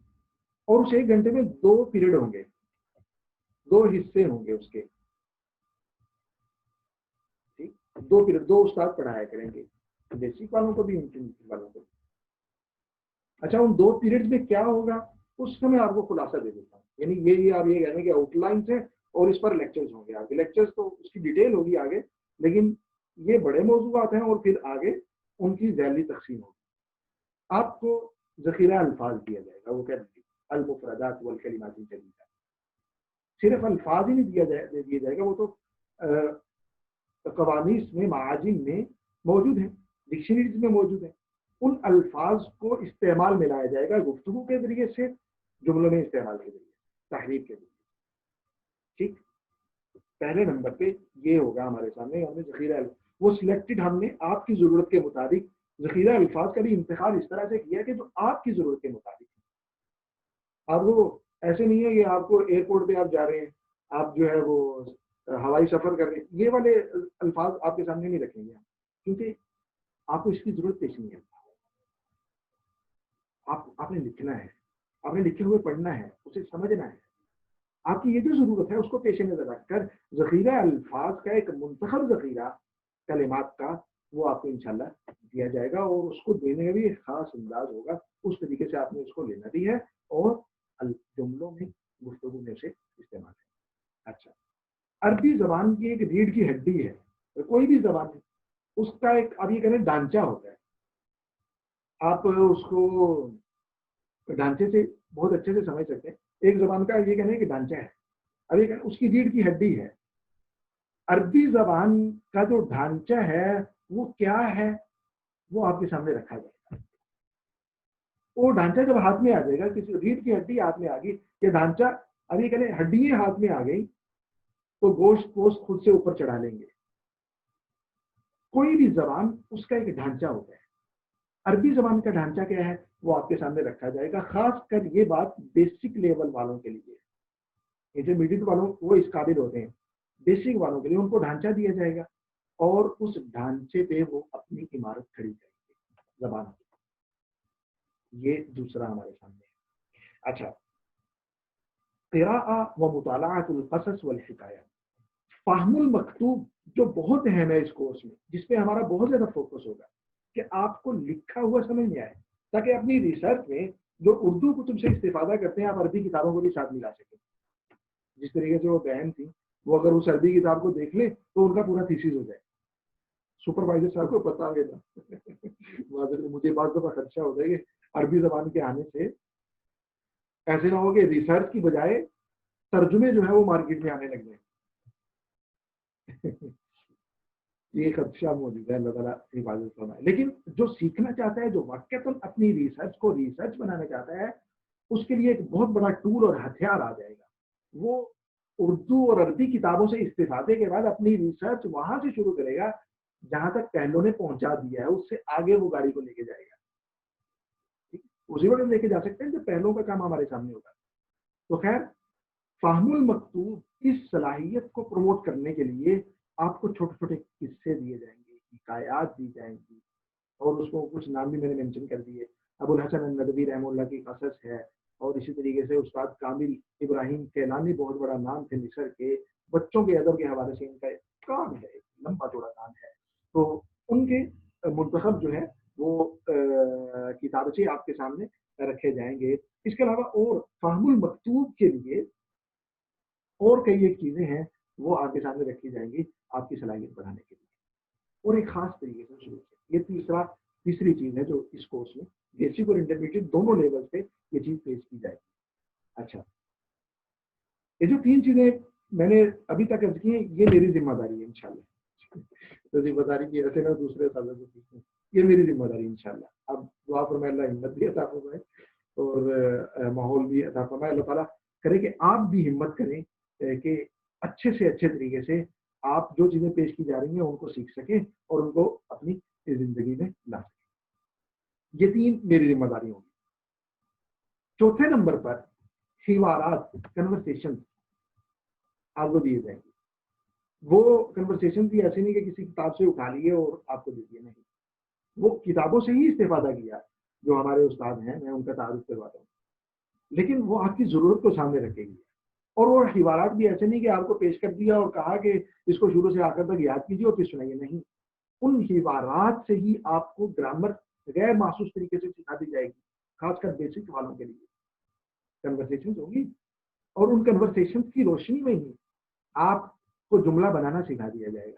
اور اس 1 گھنٹے میں 2 پیریڈ ہوں گے، 2 حصے ہوں گے اس کے. ٹھیک، 2 پیریڈ، 2 استاد پڑھایا کریں گے، بیسک والوں کو بھی انٹرمیڈیٹ والوں کو بھی. اچھا، ان 2 پیریڈ میں کیا ہوگا اس کا میں آپ کو خلاصہ دے دیتا ہوں. یعنی یہ آپ یہ کہہ رہے ہیں کہ آؤٹ لائنس ہیں اور اس پر لیکچرز ہوں گے آگے. لیکچرز تو اس کی ڈیٹیل ہوگی آگے، لیکن یہ بڑے موضوعات ہیں، اور پھر آگے ان کی ذیلی تقسیم ہوگی. آپ کو ذخیرہ الفاظ دیا جائے گا، وہ کہہ دیجیے المفردات والکلمات الجدیدہ. صرف الفاظ ہی نہیں دیا جائے گا، وہ تو قواميس میں، معاجم میں موجود ہیں، ڈکشنریز میں موجود ہیں. ان الفاظ کو استعمال میں لایا جائے گا، گفتگو کے ذریعے سے، جملوں میں استعمال کے ذریعے، تحریر کے ذریعے. ٹھیک، پہلے نمبر پہ یہ ہوگا ہمارے سامنے. ہم نے ذخیرہ وہ سلیکٹڈ، ہم نے آپ کی ضرورت کے مطابق ذخیرہ الفاظ کا بھی انتخاب اس طرح سے کیا کہ جو آپ کی ضرورت کے مطابق. اب وہ ایسے نہیں ہے کہ آپ کو ایئرپورٹ پہ آپ جا رہے ہیں، آپ جو ہے وہ ہوائی سفر کر رہے ہیں، یہ والے الفاظ آپ کے سامنے نہیں رکھیں گے، کیونکہ آپ کو اس کی ضرورت پیش نہیں ہے. آپ نے لکھنا ہے، آپ نے لکھے ہوئے پڑھنا ہے، اسے سمجھنا ہے. آپ کی یہ جو ضرورت ہے اس کو پیش نظر رکھ کر ذخیرہ الفاظ کا ایک منتخب ذخیرہ کلمات کا وہ آپ کو انشاءاللہ دیا جائے گا، اور اس کو دینے میں بھی ایک خاص انداز ہوگا. اس طریقے سے آپ نے اس کو لینا بھی ہے اور جملوں میں، گفتگو میں سے استعمال ہے. اچھا، عربی زبان کی ایک ریڑھ کی ہڈی ہے، کوئی بھی زبان ہے، اس کا ایک اب یہ کہنے ڈھانچہ ہوتا ہے. آپ اس کو ڈھانچے سے بہت اچھے سے سمجھ سکتے ہیں. ایک زبان کا یہ کہنا ہے کہ ڈھانچہ ہے، اب یہ اس کی ریڑھ کی ہڈی ہے. عربی زبان کا جو ڈھانچہ ہے وہ کیا ہے، وہ آپ کے سامنے رکھا جائے گا. وہ ڈھانچہ جب ہاتھ میں آ جائے گا، کسی ریڑھ کی ہڈی ہاتھ میں آ گئی، یہ ڈھانچہ، اب یہ کہنے ہڈیاں ہاتھ میں آ گئی تو گوشت پوشت خود سے اوپر چڑھا لیں گے. کوئی بھی زبان اس کا ایک ڈھانچہ ہوتا ہے. عربی زبان کا ڈھانچہ کیا ہے وہ آپ کے سامنے رکھا جائے گا. خاص کر یہ بات بیسک لیول والوں کے لیے، انٹرمیڈیٹ والوں وہ اس قابل ہوتے ہیں، بیسک والوں کے لیے ان کو ڈھانچہ دیا جائے گا، اور اس ڈھانچے پہ وہ اپنی عمارت کھڑی کریں گے زبان کی. یہ دوسرا ہمارے سامنے ہے. اچھا، قراءہ و مطالعۃ القصص والحکایات، فہم المکتوب جو بہت اہم ہے اس کورس میں، جس پہ ہمارا بہت زیادہ فوکس ہوگا کہ آپ کو لکھا ہوا سمجھ میں آئے، تاکہ اپنی ریسرچ میں جو اردو کتب سے استفادہ کرتے ہیں آپ عربی کتابوں کو بھی ساتھ ملا سکیں. جس طریقے سے وہ بہن تھی، وہ اگر اس عربی کتاب کو دیکھ لیں تو ان کا پورا تھیسس ہو جائے. سپروائزر صاحب کو پتا ہوگا نا مجھے بعض دفعہ خدشہ ہوتا ہے کہ عربی زبان کے آنے سے ایسے نہ ہو کہ ریسرچ کی بجائے ترجمے جو ہے وہ مارکیٹ میں آنے لگ جائیں. یہ خدشہ موجود ہے, اللہ تعالیٰ حفاظت فرمائے. لیکن جو سیکھنا چاہتا ہے, جو واقعتاً اپنی ریسرچ کو ریسرچ بنانا چاہتا ہے, اس کے لیے ایک بہت بڑا ٹول اور ہتھیار آ جائے گا. وہ اردو اور عربی کتابوں سے استفادے کے بعد اپنی ریسرچ وہاں سے شروع کرے گا جہاں تک پہلوں نے پہنچا دیا ہے, اس سے آگے وہ گاڑی کو لے کے جائے گا. اسی وقت لے کے جا سکتے ہیں جب پہلوں کا کام ہمارے سامنے ہوگا. تو خیر, فہم المکتوب اس صلاحیت کو پروموٹ کرنے کے لیے آپ کو چھوٹے چھوٹے قصے دیے جائیں گے, حکایات دی جائیں گی, اور اس کو کچھ نام بھی میں نے مینشن کر دیے. ابو الحسن الندوی رحمہ اللہ کی قصص ہے, اور اسی طریقے سے استاد کامل ابراہیم کیلانی بہت بڑا نام تھے مصر کے, بچوں کے ادب کے حوالے سے ان کا کام ہے, لمبا چوڑا کام ہے. تو ان کے منتخب جو ہے وہ کتابچے آپ کے سامنے رکھے جائیں گے. اس کے علاوہ اور فہم المکتوب کے لیے اور کئی ایک چیزیں ہیں وہ آپ کے سامنے رکھی جائیں گی آپ کی صلاحیت بڑھانے کے لیے, اور ایک خاص طریقے سے شروع سے. یہ تیسری چیز ہے جو اس کورس میں بیسک اور انٹرمیڈیٹ دونوں لیول پہ یہ چیز پیش کی جائے گی. اچھا, یہ جو 3 چیزیں میں نے ابھی تک عرض کی ہیں, یہ میری ذمہ داری ہے انشاءاللہ. تو ذمہ داری کی ایسے نہ دوسرے سازوں کو سیکھیں, یہ میری ذمہ داری انشاءاللہ. اب دعا فرمائے اللہ ہمت بھی عطا فرمائے اور ماحول بھی عطا فرمائے. اللہ تعالیٰ کرے کہ آپ بھی ہمت کریں کہ اچھے سے اچھے طریقے سے آپ جو چیزیں پیش کی جا رہی ہیں ان کو سیکھ سکیں اور ان کو اپنی زندگی میں لا سکیں. یہ 3 میری ذمہ داری ہوگی. چوتھے نمبر پر حوارات, کنورسیشن آپ کو دیے جائیں گے. وہ کنورسیشن بھی ایسے نہیں کہ کسی کتاب سے اٹھا لیے اور آپ کو دے دیے, نہیں, وہ کتابوں سے ہی استفادہ کیا جو ہمارے استاد ہیں, میں ان کا تعارف کرواتا ہوں, لیکن وہ آپ کی ضرورت کو سامنے رکھے گی. اور وہ حوارات بھی ایسے نہیں کہ آپ کو پیش کر دیا اور کہا کہ اس کو شروع سے آخر تک یاد کیجیے اور پھر سنائیے, نہیں. ان حوارات سے ہی آپ کو گرامر غیر محسوس طریقے سے سکھا دی جائے گی, خاص کر بیسک والوں کے لیے. کنورسیشن ہوگی اور ان کنورسیشن کی روشنی میں ہی آپ کو جملہ بنانا سکھا دیا جائے گا,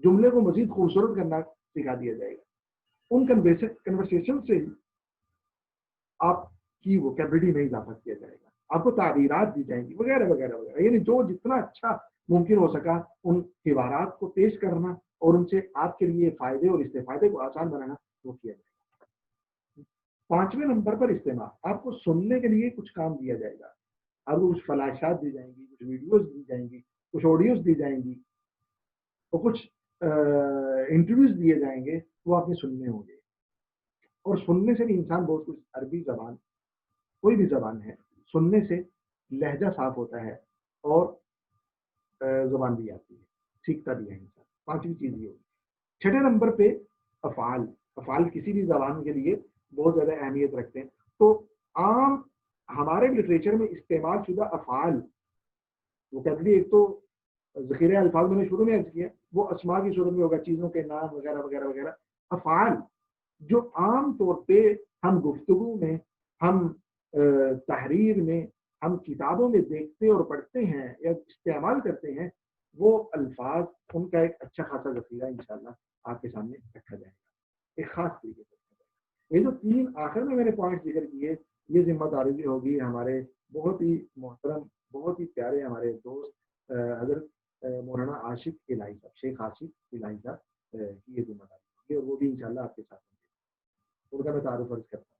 جملے کو مزید خوبصورت کرنا سکھا دیا جائے گا. ان کنورسیشن سے ہی آپ کی ووکیبلری میں اضافہ کیا جائے گا, آپ کو تعبیرات دی جائیں گی وغیرہ وغیرہ وغیرہ. یعنی جو جتنا اچھا ممکن ہو سکا ان حوارات کو پیش کرنا اور ان سے آپ کے لیے فائدے اور استفادے کو آسان بنانا وہ کیا جائے گا. 5ویں نمبر پر استعمال, آپ کو سننے کے لیے کچھ کام دیا جائے گا. آپ کو کچھ فلاشات دی جائیں گی, کچھ ویڈیوز دی جائیں گی, کچھ آڈیوز دی جائیں گی, اور کچھ انٹرویوز دیے جائیں گے, وہ آپ نے سننے ہوں گے. اور سننے سے بھی انسان بہت کچھ, عربی زبان کوئی بھی زبان ہے, سننے سے لہجہ صاف ہوتا ہے اور زبان بھی آتی ہے, سیکھتا بھی ہے انسان. 5ویں چیز یہ ہوگی. 6 نمبر پہ افعال. افعال کسی بھی زبان کے لیے بہت زیادہ اہمیت رکھتے ہیں. تو عام ہمارے لٹریچر میں استعمال شدہ افعال, ووکیبلری ایک تو ذخیرہ الفاظ میں نے شروع میں عرض کیا, وہ اسماء کی صورت میں ہوگا, چیزوں کے نام وغیرہ وغیرہ وغیرہ. افعال جو عام طور پہ ہم گفتگو میں, ہم تحریر میں, ہم کتابوں میں دیکھتے اور پڑھتے ہیں یا استعمال کرتے ہیں, وہ الفاظ ان کا ایک اچھا خاصا ذخیرہ انشاءاللہ آپ کے سامنے رکھا جائے گا, ایک خاص طریقے سے. یہ جو 3 آخر میں نے پوائنٹ ذکر کیے, یہ ذمہ داری بھی ہوگی ہمارے بہت ہی محترم, بہت ہی پیارے ہمارے دوست حضرت مولانا عاشق الہی صاحب, شیخ عاشق الہی صاحب کی یہ ذمہ داری ہوگی, اور وہ بھی انشاءاللہ آپ کے ساتھ ہوں گے. ان کا میں تعارف عرض کرتا ہوں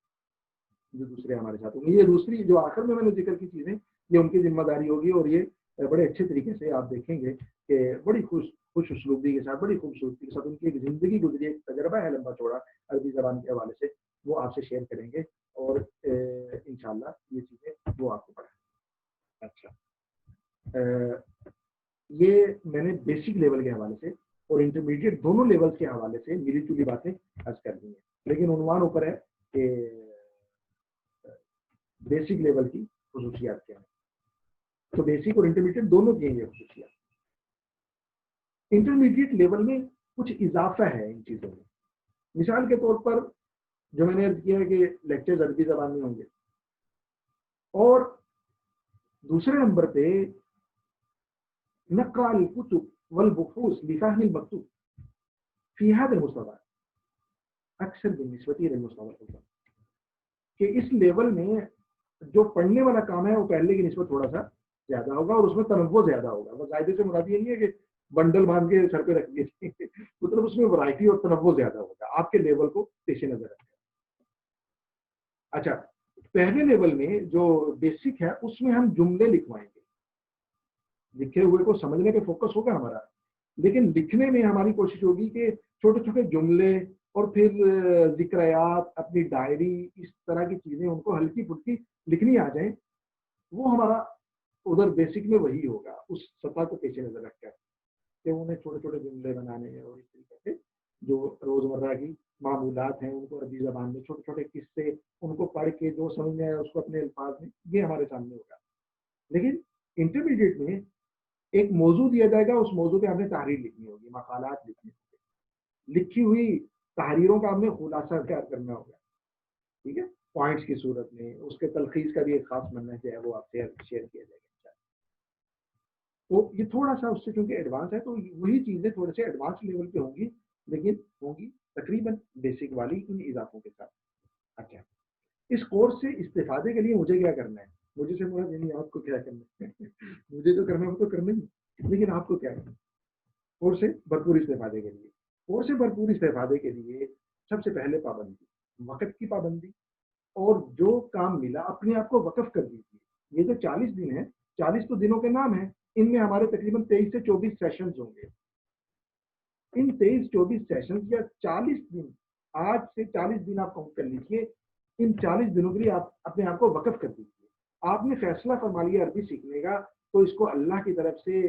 جو دوسرے ہمارے ساتھ ہوں گے. یہ دوسری جو آخر میں نے ذکر کی چیزیں, یہ ان کی ذمہ داری ہوگی, اور یہ بڑے اچھے طریقے سے آپ دیکھیں گے کہ بڑی خوش اسلوبی کے ساتھ, بڑی خوبصورتی کے ساتھ ان کی ایک زندگی گزری, ایک تجربہ ہے لمبا چوڑا عربی زبان کے حوالے سے, وہ آپ سے شیئر کریں گے, اور انشاءاللہ یہ چیزیں وہ آپ کو پڑھائیں. اچھا, یہ میں نے بیسک لیول کے حوالے سے اور انٹرمیڈیٹ دونوں لیول کے حوالے سے ملی جلی باتیں عرض کر دی ہیں, لیکن عنوان اوپر ہے کہ بیسک لیول کی خصوصیات کیا ہیں. تو بیسک اور انٹرمیڈیٹ دونوں کی ہیں یہ خصوصیات. انٹرمیڈیٹ لیول میں کچھ اضافہ ہے ان چیزوں میں. مثال کے طور پر جو میں نے عرض کیا ہے کہ لیکچرز عربی زبان میں ہوں گے, اور دوسرے نمبر پہ نقل الکتب والبحوث لفهم المکتوب فی هذا المستوى اکثر بالنسبت الى المستوى الاول, کہ اس لیول میں جو پڑھنے والا کام ہے وہ پہلے کی نسبت تھوڑا سا زیادہ ہوگا, اور اس میں تنوع زیادہ ہوگا. وہ قاعدے سے مراد یہ نہیں ہے کہ بنڈل باندھ کے سر پہ رکھ دیے مطلب اس میں ورائٹی اور تنوع زیادہ ہوگا. آپ کے لیول کو پیش نظر رکھیں. اچھا پہلے لیول میں جو بیسک ہے اس میں ہم جملے لکھوائیں گے, لکھے ہوئے کو سمجھنے پہ فوکس ہوگا ہمارا, لیکن لکھنے میں ہماری کوشش ہوگی کہ چھوٹے چھوٹے جملے اور پھر ذکریات, اپنی ڈائری, اس طرح کی چیزیں ان کو ہلکی پھلکی لکھنی آ جائیں. وہ ہمارا ادھر بیسک میں وہی ہوگا, اس سطح کو پیش نظر رکھ کر کہ انہیں چھوٹے چھوٹے جملے بنانے ہیں اور اس طریقے سے جو روزمرہ کی معمولات ہیں ان کو عربی زبان میں چھوٹے چھوٹے قصے ان کو پڑھ کے جو سمجھ میں آئے اس کو اپنے الفاظ میں, یہ ہمارے سامنے ہوگا. لیکن انٹرمیڈیٹ میں ایک موضوع دیا جائے گا, اس موضوع پہ ہم نے تحریر لکھنی ہوگی, مقالات لکھنے ہوں گے, لکھی ہوئی تحریروں کا ہم نے خلاصہ تیار کرنا ہوگا, ٹھیک ہے, پوائنٹس کی صورت میں. اس کے تلخیص کا بھی ایک خاص مننا جو ہے وہ آپ سے شیئر کیا جائے گا. تو یہ تھوڑا سا اس سے چونکہ ایڈوانس ہے تو وہی چیزیں تھوڑے سے ایڈوانس لیول پہ ہوں گی, لیکن ہوں گی تقریباً بیسک والی ان اضافوں کے ساتھ. اچھا اس کورس سے استفادے کے لیے مجھے کیا کرنا ہے؟ مجھے سے مراد نہیں, آپ کو کیا کرنا ہے مجھے جو کرنا ہے وہ تو کرنا ہی, لیکن آپ کو کیا کرنا ہے کورس سے بھرپور استفادے کے لیے؟ کورس سے بھرپور استفادے کے لیے سب سے پہلے پابندی, وقت کی پابندی, اور جو کام ملا اپنے آپ کو وقف کر دیجیے. یہ جو 40 دن ہے, 40 تو دنوں کے نام ہیں, ان میں ہمارے تقریباً 23 سے 24 سیشنز ہوں گے. ان 23-24 سیشنز یا 40 دن, آج سے 40 دن آپ کاؤنٹ کر لیجیے, ان 40 دنوں کے لیے آپ اپنے آپ کو وقف کر دیجیے. آپ نے فیصلہ فرما لیا عربی سیکھنے کا, تو اس کو اللہ کی طرف سے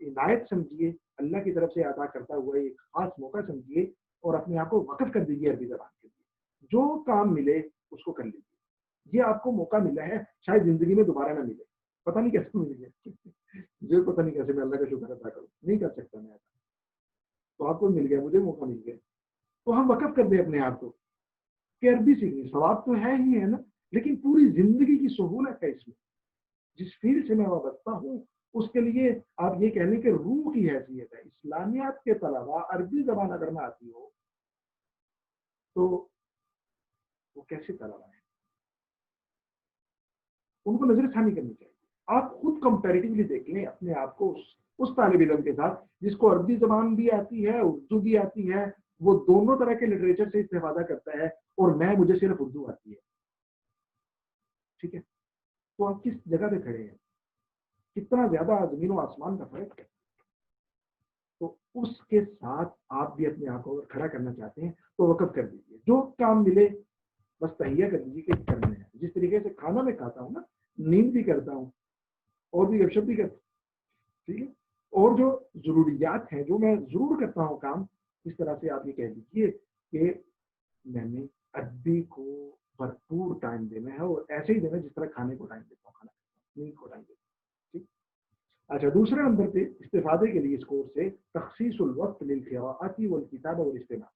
عنایت سمجھیے, اللہ کی طرف سے عطا کرتا ہوا ایک خاص موقع سمجھیے, اور اپنے آپ کو وقف کر دیجیے عربی زبان کے لیے. جو کام ملے اس کو کر لیجیے. یہ آپ کو موقع ملا ہے, شاید زندگی میں دوبارہ نہ ملے, پتہ نہیں کیسے مل گیا مجھے پتہ نہیں کیسے, میں اللہ کا شکر ادا کروں, نہیں کر سکتا میں ایسا. تو آپ کو مل گیا, مجھے موقع مل گیا, تو ہم وقف کر دیں اپنے آپ کو کہ عربی سیکھنی. ثواب تو ہے ہی ہے نا, لیکن پوری زندگی کی سہولت ہے اس میں. جس فیلڈ سے میں وابستہ ہوں اس کے لیے آپ یہ کہنے کہ روح کی حیثیت ہے. اسلامیات کے طلبا عربی زبان اگر نہ آتی ہو تو وہ کیسے طلبا ہے؟ ان کو نظر ثانی کرنی چاہیے. آپ خود کمپیریٹیولی دیکھ لیں اپنے آپ کو اس طالب علم کے ساتھ جس کو عربی زبان بھی آتی ہے, اردو بھی آتی ہے, وہ دونوں طرح کے لٹریچر سے استفادہ کرتا ہے, اور مجھے صرف اردو آتی ہے. ٹھیک ہے, تو آپ کس جگہ پہ کھڑے ہیں؟ کتنا زیادہ زمین و آسمان کا فرق ہے. تو اس کے ساتھ آپ بھی اپنے آپ کو اگر کھڑا کرنا چاہتے ہیں تو وقف کر دیجیے. جو کام ملے بس تہیا کر دیجیے کہ کرنا ہے. جس طریقے سے کھانا میں کھاتا ہوں نا, نیند بھی کرتا ہوں, اور بھی گپ شپ بھی کرتا ہوں, ٹھیک ہے, اور جو ضروریات ہیں جو میں ضرور کرتا ہوں کام, اس طرح سے آپ یہ کہہ دیجیے کہ میں نے عربی کو بھرپور ٹائم دینا ہے, اور ایسے ہی دینا جس طرح کھانے کو ٹائم دیتا ہوں, کھانا نیند کو ٹائم دیتا ہوں. ٹھیک. اچھا دوسرے نمبر پہ استفادے کے لیے اس کورس سے تخصیص الوقت للقراءۃ والکتابہ والاستماع,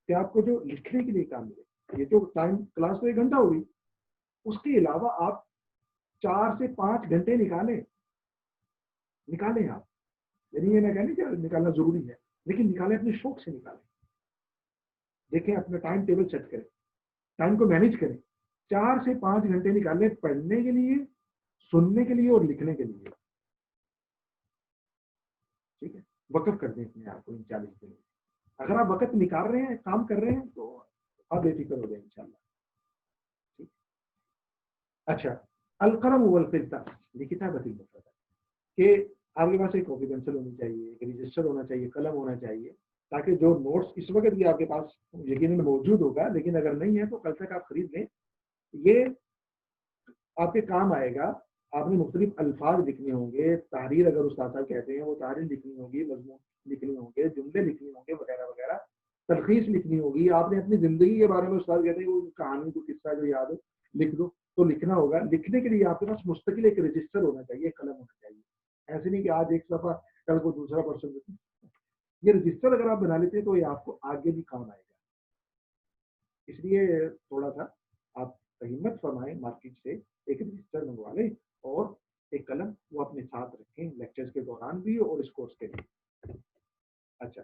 کہ آپ کو جو لکھنے کے لیے کام ملے. یہ جو ٹائم کلاس میں 1 گھنٹہ ہوگی, اس کے علاوہ آپ 4 سے 5 گھنٹے نکالیں آپ. یعنی یہ میں کہنے کہ نکالنا ضروری ہے, لیکن نکالیں اپنے شوق سے نکالیں. دیکھیں اپنا ٹائم ٹیبل سیٹ کریں, ٹائم کو مینیج کریں, 4 سے 5 گھنٹے نکالیں پڑھنے کے لیے, سننے کے لیے اور لکھنے کے لیے. ٹھیک ہے, وقف کر دیں اپنے آپ کو ان 40 دنوں. اگر آپ وقت نکال رہے ہیں, کام کر رہے ہیں, تو آپ بے فکر ہو جائیں انشاءاللہ. ٹھیک. اچھا القلم والقلم لکتابۃ المفردات, کہ آپ کے پاس ایک کاپی پینسل ہونی چاہیے, ایک رجسٹر ہونا چاہیے, قلم ہونا چاہیے, تاکہ جو نوٹس اس وقت بھی آپ کے پاس یقیناً موجود ہوگا, لیکن اگر نہیں ہے تو کل تک آپ خرید لیں. یہ آپ کے کام آئے گا. آپ نے مختلف الفاظ لکھنے ہوں گے, تحریر اگر استاد صاحب کہتے ہیں وہ تحریر لکھنی ہوگی, مضمون لکھنے ہوں گے, جملے لکھنے ہوں گے, وغیرہ وغیرہ, تلخیص لکھنی ہوگی. آپ نے اپنی زندگی کے بارے میں استاد کہتے ہیں وہ کہانی کو قصہ جو یاد ہو لکھ دو, تو لکھنا ہوگا. لکھنے کے لیے آپ کے پاس مستقل ایک رجسٹر ہونا چاہیے, قلم ہونا چاہیے. ایسے نہیں کہ آج ایک صفحہ کل کو دوسرا پرسن. یہ رجسٹر اگر آپ بنا لیتے ہیں تو یہ آپ کو آگے بھی کام آئے گا. اس لیے تھوڑا سا آپ ہمت فرمائیں, مارکیٹ سے ایک رجسٹر منگوا لیں اور ایک قلم وہ اپنے ساتھ رکھیں, لیکچرز کے دوران بھی اور اس کورس کے لیے. اچھا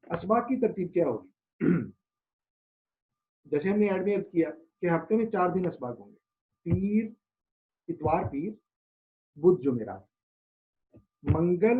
اسباق کی ترتیب کیا ہوگی؟ جیسے ہم نے ایڈ میں کیا کہ ہفتے میں 4 دن اسباق ہوں گے, پیر, اتوار, پیر, بدھ, جمعرات, منگل,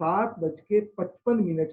7:55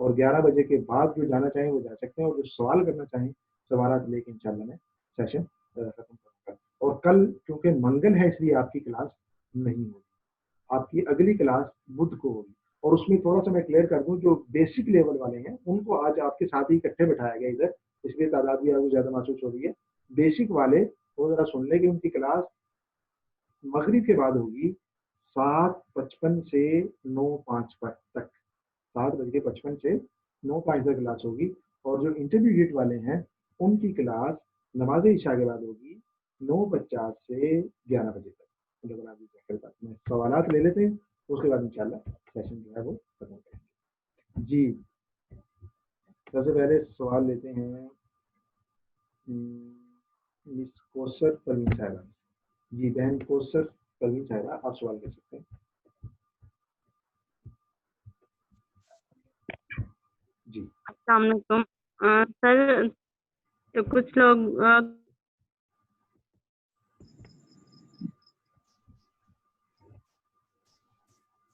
اور 11 بجے کے بعد جو جانا چاہیں وہ جا سکتے ہیں, اور جو سوال کرنا چاہیں سوالات لے کے انشاءاللہ میں سیشن ختم کروں گا. اور کل چونکہ منگل ہے اس لیے آپ کی کلاس نہیں ہوگی, آپ کی اگلی کلاس بدھ کو ہوگی. اور اس میں تھوڑا سا میں کلیئر کر دوں, جو بیسک لیول والے ہیں ان کو آج آپ کے ساتھ ہی اکٹھے بٹھایا گیا ادھر, اس لیے تعداد بھی آپ کو زیادہ محسوس ہو رہی ہے. بیسک والے وہ ذرا سن لیں کہ ان کی کلاس مغرب کے بعد ہوگی 7:55 سے 9:05 تک, 7:55 سے 9:05 تک کلاس ہوگی. اور جو انٹرمیڈیٹ والے ہیں ان کی کلاس نماز عشاء کے بعد ہوگی 9:50 سے 11 بجے تک. میں سوالات لے لیتے ہیں, اس کے بعد انشاءاللہ سیشن جو ہے وہ ختم کریں گے. جی سب سے پہلے سوال لیتے ہیں مس کوثر پروین صاحبہ. جی بہن کوثر پروین صاحبہ, آپ سوال کر سکتے ہیں. جی السلام علیکم سر. کچھ لوگ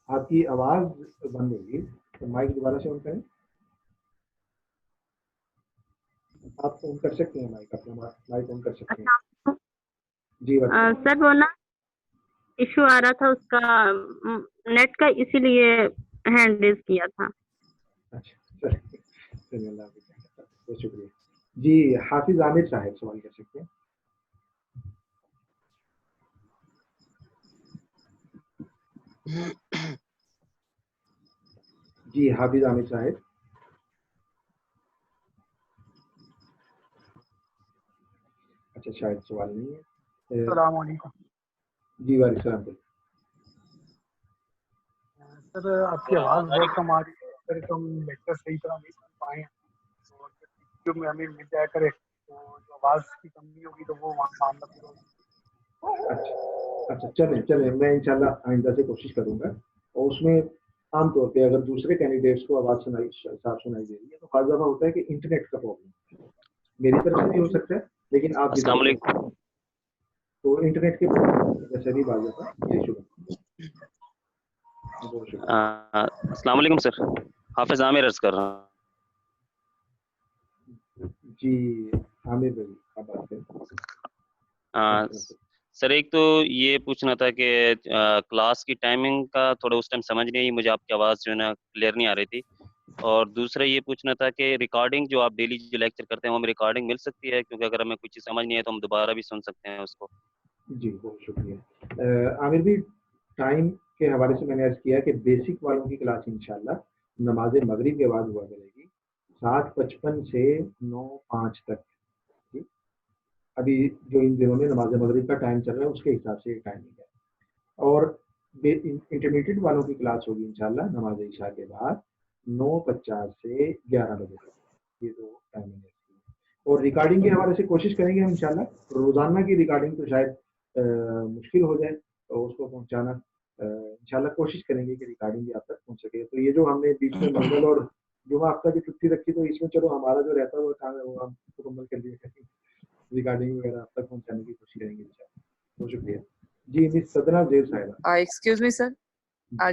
آپ کی آواز بند ہوگی, تو مائک دوبارہ سے آن کریں. آپ آن کر سکتے ہیں مائک, اپنا مائک آن کر سکتے ہیں. جی سر وہ نا ایشو آ رہا تھا اس کا نیٹ کا, اسی لیے ہینڈ ریز کیا تھا. اچھا بہت شکریہ. جی حافظ عامر صاحب سوال کر سکتے ہیں. جی حافظ عامر صاحب. اچھا شاید سوال نہیں ہے. السلام علیکم. جی وعلیکم السلام. سر آپ کی آواز بہت کم آ رہی ہے سر, تو ہم لیکچر صحیح طرح نہیں سن پائے ہیں, اور جو میں ہمیں مل جایا کرے تو جو آواز کی کمی ہوگی تو وہ معاملہ پورا ہوگا. اچھا چلیں میں انشاءاللہ آئندہ سے کوشش کروں گا. اور اس میں عام طور پہ اگر دوسرے کینڈیڈیٹس کو آواز صاف سنائی دے رہی ہے تو خاص دفعہ ہوتا ہے کہ انٹرنیٹ کا پرابلم میری طرف سے بھی ہو سکتا ہے, لیکن آپ کی السلام طرف علیکم. تو انٹرنیٹ کے وجہ بھی بعض دفعہ یہ شکریہ. السلام علیکم سر, حافظ عامر عرض کر رہا ہوں. جی عامر بھائی آپ بات کریں. سر ایک تو یہ پوچھنا تھا کہ کلاس کی ٹائمنگ کا تھوڑا اس ٹائم سمجھ نہیں آئی مجھے, آپ کی آواز جو ہے نا کلیئر نہیں آ رہی تھی. اور دوسرا یہ پوچھنا تھا کہ ریکارڈنگ جو آپ ڈیلی جو لیکچر کرتے ہیں وہ ہمیں ریکارڈنگ مل سکتی ہے, کیونکہ اگر ہمیں کوئی چیز سمجھ نہیں ہے تو ہم دوبارہ بھی سن سکتے ہیں اس کو. جی بہت شکریہ. عامر بھی ٹائم کے حوالے سے میں نے عرض کیا کہ بیسک والوں کی کلاس انشاءاللہ نماز مغرب کے بعد ہوا کرے گی 7:55 سے 9:05 تک. ابھی جو ان دنوں میں نماز مغرب کا ٹائم چل رہا ہے اس کے حساب سے یہ ٹائمنگ ہے. اور انٹرمیڈیٹ والوں کی کلاس ہوگی انشاءاللہ نماز عشاء کے بعد 9:50 سے 11 بجے تک. یہ دو ٹائمنگ ہے. اور ریکارڈنگ کے حوالے سے کوشش کریں گے ہم انشاءاللہ. روزانہ کی ریکارڈنگ تو شاید مشکل ہو جائے تو اس کو پہنچانا انشاءاللہ کوشش کریں گے کہ ریکارڈنگ بھی آپ تک پہنچ سکے. تو یہ جو ہم نے بیچ میں منگل اور جمعہ ہفتہ کی چھٹی رکھی تو اس میں چلو ہمارا جو رہتا ہے وہ کام ہے وہ ہم مکمل کر لیا کریں, ریکارڈنگ وغیرہ آپ تک پہنچانے کی کوشش کریں گے انشاءاللہ. بہت شکریہ. جی مس صدرہ زیب صاحبہ. ایکسکیوز می سر.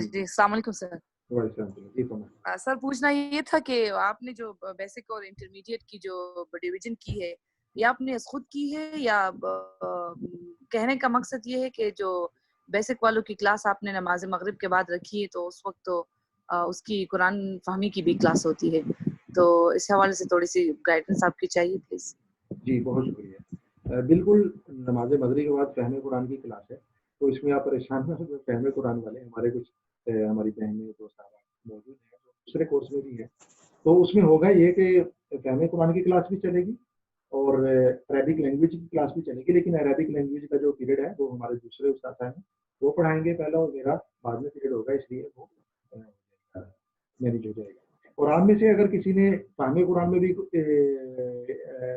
جی السلام علیکم سر. سر پوچھنا یہ تھا کہ آپ نے جو بیسک اور انٹرمیڈیٹ کی جو ڈویژن کی ہے یہ آپ نے خود کی ہے, یا کہنے کا مقصد یہ ہے کہ جو بیسک والوں کی کلاس آپ نے نماز مغرب کے بعد رکھی ہے تو اس وقت تو اس کی قرآن فہمی کی بھی کلاس ہوتی ہے, تو اس حوالے سے تھوڑی سی گائیڈنس آپ کی چاہیے پلیز. جی بہت شکریہ. بالکل نماز مغرب کے بعد فہم قرآن کی کلاس ہے, تو اس میں آپ پریشان نہ ہو. فہم قرآن والے ہمارے کچھ ہماری بہنیں دوست موجود ہیں جو دوسرے کورس میں بھی ہیں, تو اس میں ہوگا یہ کہ فہم قرآن کی کلاس بھی چلے گی اور عربک لینگویج کی کلاس بھی چلے گی. لیکن عربک لینگویج کا جو پیریڈ ہے وہ ہمارے دوسرے استاد ہیں وہ پڑھائیں گے پہلا, اور میرا بعد میں پیریڈ ہوگا, اس لیے وہ مینیج ہو جائے گا. قرآن میں سے اگر کسی نے فہم قرآن میں بھی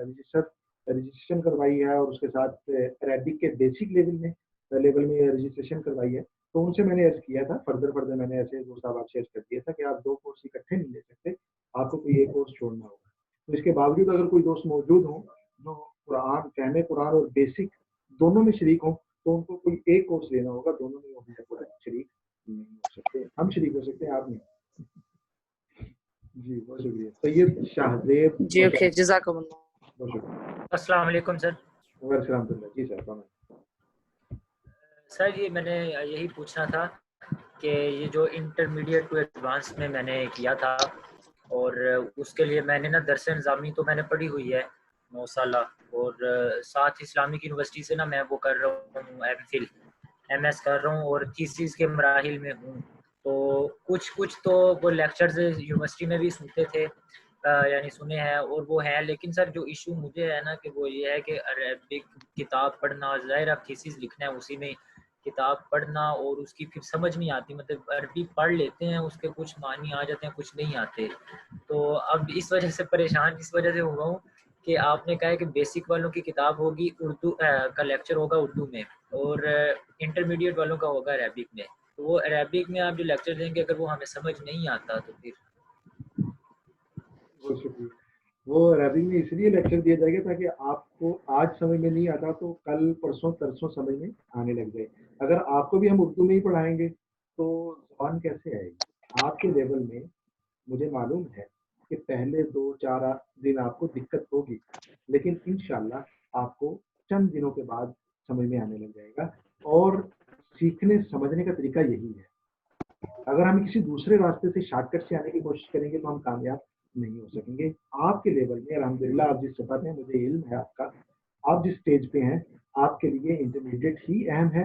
رجسٹریشن کروائی ہے اور اس کے ساتھ عربک کے بیسک لیول میں رجسٹریشن کروائی ہے تو ان سے میں نے عرض کیا تھا فردر میں نے ایسے دوست آپ سے عرض کر دیا تھا کہ آپ دو کورس اکٹھے نہیں لے سکتے, آپ کو کوئی ایک کورس چھوڑنا ہوگا. تو اس کے باوجود اگر کوئی دوست موجود ہوں جو قرآن فہم قرآن اور بیسک دونوں میں شریک ہوں تو ان کو کوئی ایک کورس لینا ہوگا, دونوں میں شریک نہیں ہو سکتے. ہم شریک ہو سکتے ہیں, آپ نہیں. جی بہت شکریہ. سید شاہزیب. جی اوکے جزاک اللہ. بہت شکریہ. السلام علیکم سر. وعلیکم السلام. جی سر سر یہ میں نے یہی پوچھنا تھا کہ یہ جو انٹرمیڈیٹ ٹو ایڈوانس میں نے کیا تھا اور اس کے لیے میں نے نا درس نظامی تو میں نے پڑھی ہوئی ہے 9 سالہ اور ساتھ اسلامک یونیورسٹی سے نا میں وہ کر رہا ہوں ایم فل ایم ایس کر رہا ہوں اور تھیسس کے مراحل میں ہوں. تو کچھ تو وہ لیکچرز یونیورسٹی میں بھی سنتے تھے یعنی سنے ہیں اور وہ ہیں, لیکن سر جو ایشو مجھے ہے نا کہ وہ یہ ہے کہ عربک کتاب پڑھنا, ظاہر اب تھیسس لکھنا ہے اسی میں کتاب پڑھنا اور اس کی پھر سمجھ نہیں آتی, مطلب عربی پڑھ لیتے ہیں اس کے کچھ معنی آ جاتے ہیں کچھ نہیں آتے. تو اب اس وجہ سے پریشان اس وجہ سے ہوا ہوں کہ آپ نے کہا ہے کہ بیسک والوں کی کتاب ہوگی اردو کا لیکچر ہوگا اردو میں اور انٹرمیڈیٹ والوں کا ہوگا عربک میں. تو وہ عربک میں آپ جو لیکچر دیں گے اگر وہ ہمیں سمجھ نہیں آتا تو پھر بہت شکریہ. وہ عربی میں اس لیے لیکچر دیا جائے گا تاکہ آپ کو آج سمجھ میں نہیں آتا تو کل پرسوں ترسوں سمجھ میں آنے لگ جائے. اگر آپ کو بھی ہم اردو میں ہی پڑھائیں گے تو زبان کیسے آئے گی؟ آپ کے لیول میں مجھے معلوم ہے کہ پہلے 2-4 دن آپ کو دقت ہوگی, لیکن انشاءاللہ آپ کو چند دنوں کے بعد سمجھ میں آنے لگ جائے گا. اور سیکھنے سمجھنے کا طریقہ یہی ہے. اگر ہم کسی دوسرے راستے سے شارٹ کٹ سے آنے کی کوشش کریں گے تو ہم کامیاب نہیں ہو سکیں گے. آپ کے لیول میں الحمدللہ آپ جس سطح میں, مجھے علم ہے آپ کا, آپ جس اسٹیج پہ ہیں, آپ کے لیے انٹرمیڈیٹ ہی اہم ہے.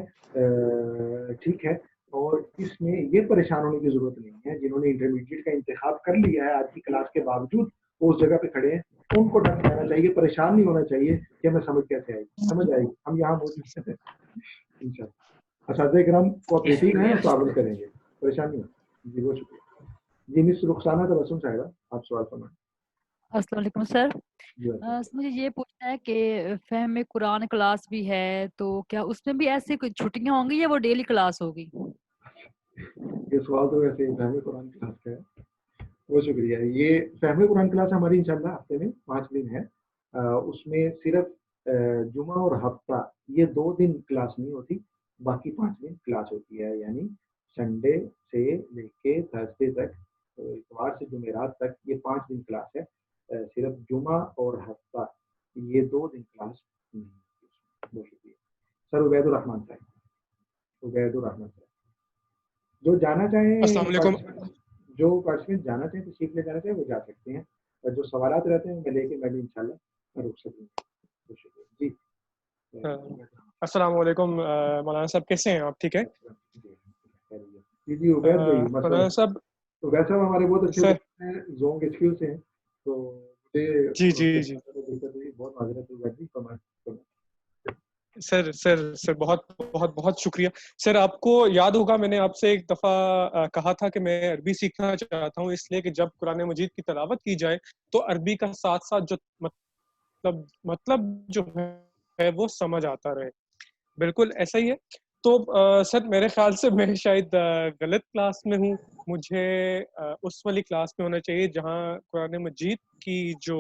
ٹھیک ہے, اور اس میں یہ پریشان ہونے کی ضرورت نہیں ہے. جنہوں نے انٹرمیڈیٹ کا انتخاب کر لیا ہے آج کی کلاس کے باوجود وہ اس جگہ پہ کھڑے ہیں, ان کو ڈر رہنا چاہیے, پریشان نہیں ہونا چاہیے کہ ہمیں سمجھ کیسے آئے گی. سمجھ آئے گی, ہم یہاں موجود ہیں انشاءاللہ. اساتذہ کرام کوآپریٹیو ہیں, سوال کریں گے, پریشان نہیں ہونا. جی بہت شکریہ. جی مس رخسانہ تبسم صاحبہ آپ سوال فرمائیں. السلام علیکم سر. مجھے یہ پوچھنا ہے کہ فہم قرآن کلاس بھی ہے تو کیا اس میں بھی ایسے کوئی چھٹیاں ہوں گی یا وہ ڈیلی کلاس ہوگی؟ یہ سوال تو ویسے فہم قرآن کلاس کا ہے. بہت شکریہ. یہ فہم قرآن کلاس ہماری انشاءاللہ ہفتے میں 5 دن ہے. اس میں صرف جمعہ اور ہفتہ یہ 2 دن کلاس نہیں ہوتی, باقی 5 دن کلاس ہوتی ہے. یعنی سنڈے سے لے کے تھرسڈے تک, اتوار سے جمعرات تک یہ 5 دن کلاس ہے. صرف جمعہ اور ہفتہ یہ 2 دن کلاس نہیں ہوتی. بہت شکریہ. سر عبید الرحمان صاحب, عبید الرحمان صاحب جو جانا چاہیں, السلام علیکم. جو پارٹیسپینٹ جانا چاہیں تو سیکھنے جانا چاہیں وہ جا سکتے ہیں, اور جو سوالات رہتے ہیں میں لے کے میں بھی انشاءاللہ روک سکوں گا. جی السلام علیکم مولانا صاحب, کیسے ہیں آپ؟ ٹھیک ہے جی. جی عبید بھائی, مولانا صاحب عبید صاحب ہمارے بہت اچھے ہیں, زونگ ایچ کیو سے ہیں, تو جی جی جی بہت معذرت ہے عبید جی. سر بہت بہت بہت شکریہ. سر آپ کو یاد ہوگا میں نے آپ سے ایک دفعہ کہا تھا کہ میں عربی سیکھنا چاہتا ہوں, اس لیے کہ جب قرآن مجید کی تلاوت کی جائے تو عربی کا ساتھ ساتھ جو مطلب جو ہے وہ سمجھ آتا رہے. بالکل ایسا ہی ہے. تو سر میرے خیال سے میں شاید غلط کلاس میں ہوں. مجھے اس والی کلاس میں ہونا چاہیے جہاں قرآن مجید کی جو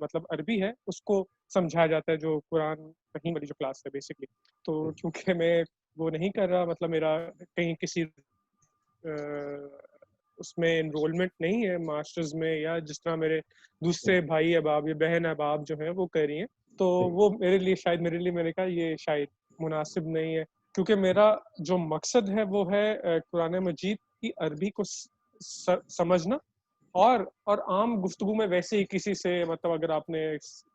مطلب عربی ہے اس کو سمجھایا جاتا ہے, جو قرآن فہیم والی جو کلاس ہے بیسکلی. تو کیونکہ میں وہ نہیں کر رہا, مطلب میرا کہیں کسی اس میں انرولمنٹ نہیں ہے ماسٹرز میں, یا جس طرح میرے دوسرے بھائی احباب یا بہن احباب جو ہیں وہ کہہ رہی ہیں, تو وہ میرے لیے میں نے کہا یہ شاید مناسب نہیں ہے, کیونکہ میرا جو مقصد ہے وہ ہے قرآن مجید کی عربی کو سمجھنا, اور عام گفتگو میں ویسے ہی کسی سے, مطلب اگر آپ نے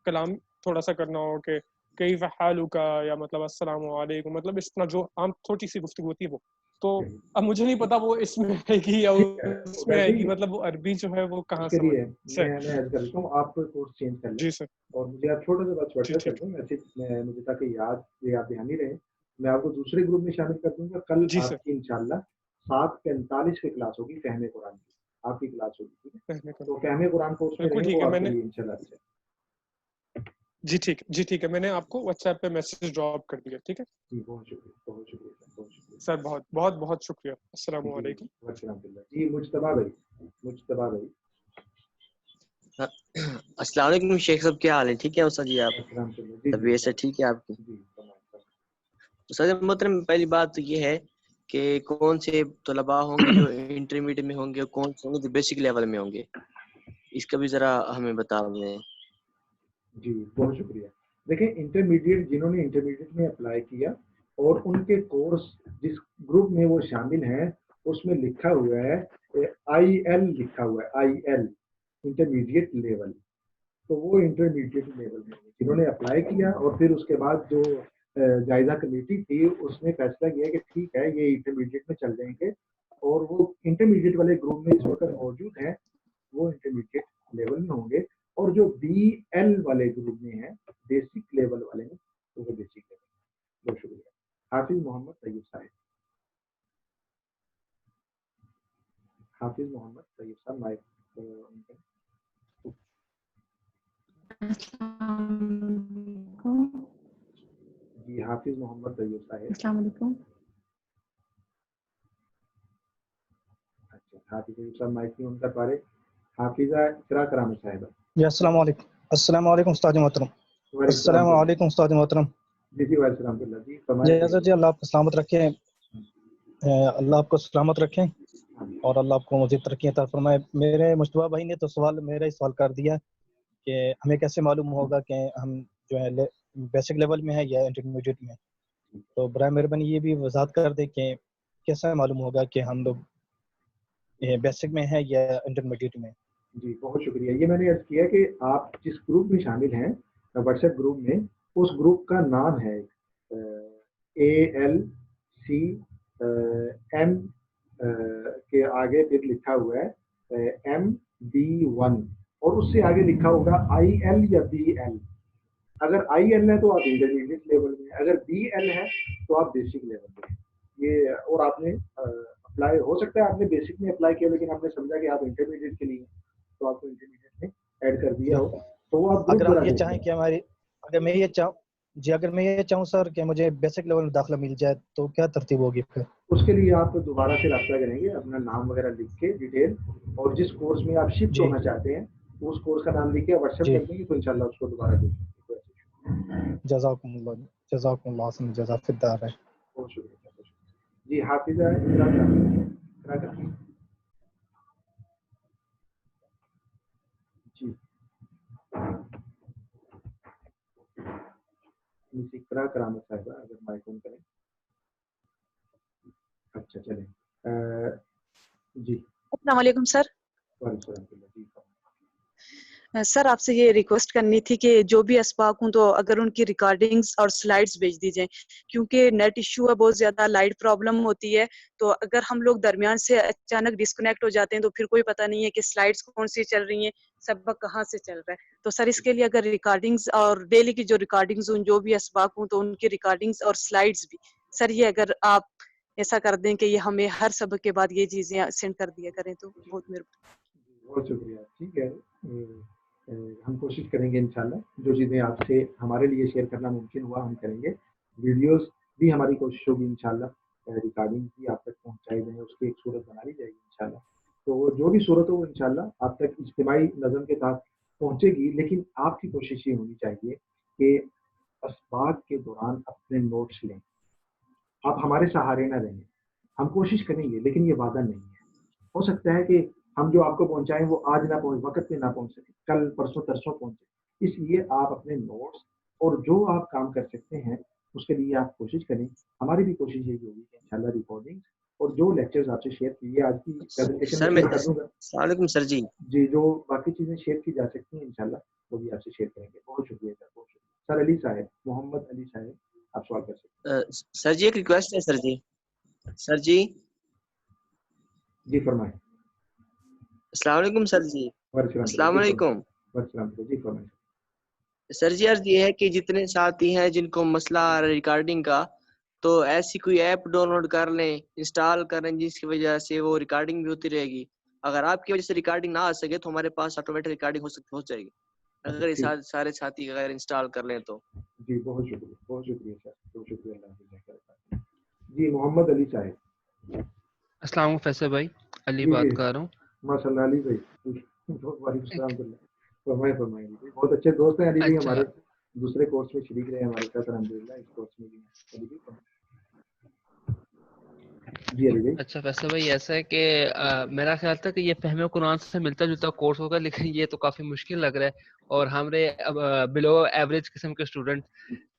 کلام تھوڑا سا کرنا ہو کہ کیف حالک یا مطلب السلام علیکم, مطلب اس طرح جو عام چھوٹی سی گفتگو ہوتی ہے وہ. تو اب مجھے نہیں پتا وہ اس میں ہے گی یا اس میں ہے گی, مطلب وہ عربی جو ہے وہ کہاں سے میں عرض کرتا ہوں آپ کو کورس چینج کر لیں. جی سر. اور مجھے آپ چھوٹا سا بات چھوٹا کر دیں, مجھے تاکہ یاد دہانی رہے, میں آپ کو دوسرے گروپ میں شامل کر دوں گا. کل آپ کی انشاءاللہ 7:45 کی کلاس ہوگی فہم قرآن کی, آپ کی کلاس ہوگی. ٹھیک ہے, تو فہم قرآن کو انشاءاللہ. جی ٹھیک ہے, میں نے آپ کو واٹس ایپ پہ میسج ڈراپ کر دیا. ٹھیک ہے جی, بہت شکریہ سر, بہت شکریہ. السلام علیکم. جی مجتبیٰ بھائی. السلام علیکم شیخ صاحب, کیا حال ہے؟ ٹھیک ہے استاد جی, آپ طبیعت سے ٹھیک ہے آپ کی؟ استاد محترم, پہلی بات تو یہ ہے کہ کون سے طلباء ہوں گے جو انٹرمیڈیٹ میں ہوں گے, اور کون سے ہوں گے جو بیسک لیول میں ہوں گے؟ اس کا بھی ذرا ہمیں بتا دیں. جی بہت شکریہ. دیکھیں انٹرمیڈیٹ جنہوں نے انٹرمیڈیٹ میں اپلائی کیا اور ان کے کورس جس گروپ میں وہ شامل ہیں اس میں لکھا ہوا ہے آئی ایل لکھا ہوا ہے, آئی ایل انٹرمیڈیٹ لیول. تو وہ انٹرمیڈیٹ لیول میں جنہوں نے اپلائی کیا اور پھر اس کے بعد جو جائزہ کمیٹی تھی اس نے فیصلہ کیا کہ ٹھیک ہے یہ انٹرمیڈیٹ میں چل جائیں گے, اور وہ انٹرمیڈیٹ والے گروپ میں اس وقت موجود ہیں وہ انٹرمیڈیٹ لیول میں ہوں گے, اور جو بی ایل والے گروپ میں ہیں بیسک لیول والے ہیں تو وہ بیسک لیول. بہت شکریہ. حافظ محمد طیب صاحب. حافظ محمد طیب صاحب مائک. جی حافظ محمد طیب صاحب. السلام علیکم. اچھا حافظ طیب صاحب مائک نہیں ان کا پارے. حافظہ اقرا کرام صاحبہ. جی السلام علیکم. السلام علیکم استاد محترم. السلام علیکم استاد محترم. جی جی وعلیکم السلام اللہ جی. جی حضرت جی اللہ آپ کو سلامت رکھیں, اللہ آپ کو سلامت رکھیں اور اللہ آپ کو مزید ترقی عطا فرمائے. میرے مشتبہ بھائی نے تو میرا ہی سوال کر دیا کہ ہمیں کیسے معلوم ہوگا کہ ہم جو ہے بیسک لیول میں ہے یا انٹرمیڈیٹ میں. تو برائے مہربانی یہ بھی وضاحت کر دیں کہ کیسا معلوم ہوگا کہ ہم لوگ بیسک میں ہے یا انٹرمیڈیٹ میں. جی بہت شکریہ. یہ میں نے عرض کیا کہ آپ جس گروپ میں شامل ہیں واٹس ایپ گروپ میں, اس گروپ کا نام ہے ALCM کے آگے پھر لکھا ہوا ہے MB1 اور اس سے آگے لکھا ہوگا IL یا BL. اگر IL ہے تو آپ انٹرمیڈیٹ لیول میں, اگر BL ہے تو آپ بیسک لیول میں. یہ اور آپ نے اپلائی ہو سکتا ہے آپ نے بیسک میں اپلائی کیا لیکن آپ نے سمجھا کہ آپ انٹرمیڈیٹ کے لیے تو آپ کو انٹرمیڈیٹ میں ایڈ کر دیا ہو تو وہ آپ اگر ہم یہ چاہیں کہ ہماری اگر میں یہ چاہوں سر کہ مجھے بیسک لیول میں داخلہ مل جائے تو کیا ترتیب ہوگی پھر؟ اس کے لیے آپ دوبارہ سے رابطہ کریں گے, اپنا نام وغیرہ لکھ کے ڈیٹیل اور جس کورس میں آپ شفٹ ہونا چاہتے ہیں اس کورس کا نام لکھ کے واٹس ایپ کر دیں گے تو انشاءاللہ اس کو دوبارہ دیں گے. جزاکم اللہ حسن جزا فی الدار. بہت شکریہ. جی حافظہ جی اقرا کرام صاحبہ اگر مائک آن کریں. اچھا چلیں جی. السلام علیکم سر. وعلیکم السلام. جی سر آپ سے یہ ریکویسٹ کرنی تھی کہ جو بھی اسباق ہوں تو اگر ان کی ریکارڈنگز اور سلائڈز بھیج دیجئیں, کیونکہ نیٹ ایشو ہے بہت زیادہ, لائٹ پرابلم ہوتی ہے, تو اگر ہم لوگ درمیان سے اچانک ڈسکنیکٹ ہو جاتے ہیں تو پھر کوئی پتہ نہیں ہے کہ سلائڈز کون سی چل رہی ہیں, سبق کہاں سے چل رہا ہے. تو سر اس کے لیے اگر ریکارڈنگز اور ڈیلی کی جو ریکارڈنگز ہوں جو بھی اسباق ہوں تو ان کی ریکارڈنگز اور سلائڈز بھی سر یہ اگر آپ ایسا کر دیں کہ یہ ہمیں ہر سبق کے بعد یہ چیزیں سینڈ کر دیا کریں تو بہت مہربانی. بہت شکریہ. ٹھیک ہے ہم کوشش کریں گے انشاءاللہ جو چیزیں آپ سے ہمارے لیے شیئر کرنا ممکن ہوا ہم کریں گے. ویڈیوز بھی ہماری کوشش ہوگی انشاءاللہ ریکارڈنگ بھی آپ تک پہنچائی جائیں, اس کی ایک صورت بنا لی جائے گی انشاءاللہ. تو وہ جو بھی صورت ہو وہ انشاءاللہ آپ تک اجتماعی نظم کے ساتھ پہنچے گی, لیکن آپ کی کوشش یہ ہونی چاہیے کہ اسباق کے دوران اپنے نوٹس لیں. آپ ہمارے سہارے نہ رہیں, ہم کوشش کریں گے لیکن یہ وعدہ نہیں ہے. ہو سکتا ہے کہ ہم جو آپ کو پہنچائیں وہ آج نہ پہنچ وقت پہ نہ پہنچ سکے, کل پرسوں ترسوں پہنچے. اس لیے آپ اپنے نوٹس اور جو آپ کام کر سکتے ہیں اس کے لیے آپ کوشش کریں. ہماری بھی کوشش یہی ہوگی کہ انشاءاللہ ریکارڈنگ اور جو لیکچرز آپ سے شیئر کیے آج کی پریزنٹیشن میں کر دوں گا. السلام علیکم سر. جی جو باقی چیزیں شیئر کی جا سکتی ہیں انشاءاللہ وہ بھی آپ سے شیئر کریں گے. بہت شکریہ سر. بہت شکریہ سر. علی صاحب, محمد علی صاحب آپ سوال کر سکتے ہیں. سر جی ایک ریکویسٹ ہے سر جی جی فرمائیں. السلام علیکم سر جی. السلام علیکم جی فرمائیں. سر جی عرض یہ ہے کہ جتنے ساتھی ہیں جن کو مسئلہ آ رہا ہے ریکارڈنگ کا تو ایسی کوئی ایپ ڈاؤن لوڈ کر لیں, انسٹال کر لیں جس کی وجہ سے وہ ریکارڈنگ بھی ہوتی رہے گی. اگر آپ کی وجہ سے ریکارڈنگ نہ آ سکے تو ہمارے پاس آٹومیٹک ریکارڈنگ ہو جائے گی اگر سارے ساتھی اگر انسٹال کر لیں تو. جی بہت شکریہ. بہت شکریہ سر. بہت شکریہ. اللہ. جی محمد علی صاحب. السلام علیکم فیصل بھائی, علی بات کر رہا ہوں. ماشاء اللہ علی بھائی. وعلیکم السلام. فرمائیں. بہت اچھے دوست ہیں علی بھائی, ہمارے دوسرے کورس میں شریک رہے ہمارے ساتھ الحمدللہ, اس کورس میں بھی. جی علی بھائی. اچھا فیصل بھائی ایسا ہے کہ میرا خیال تھا کہ یہ فہم قرآن سے ملتا جلتا کورس ہوگا، لیکن یہ تو کافی مشکل لگ رہا ہے اور ہمارے بلو ایوریج قسم کے اسٹوڈنٹ،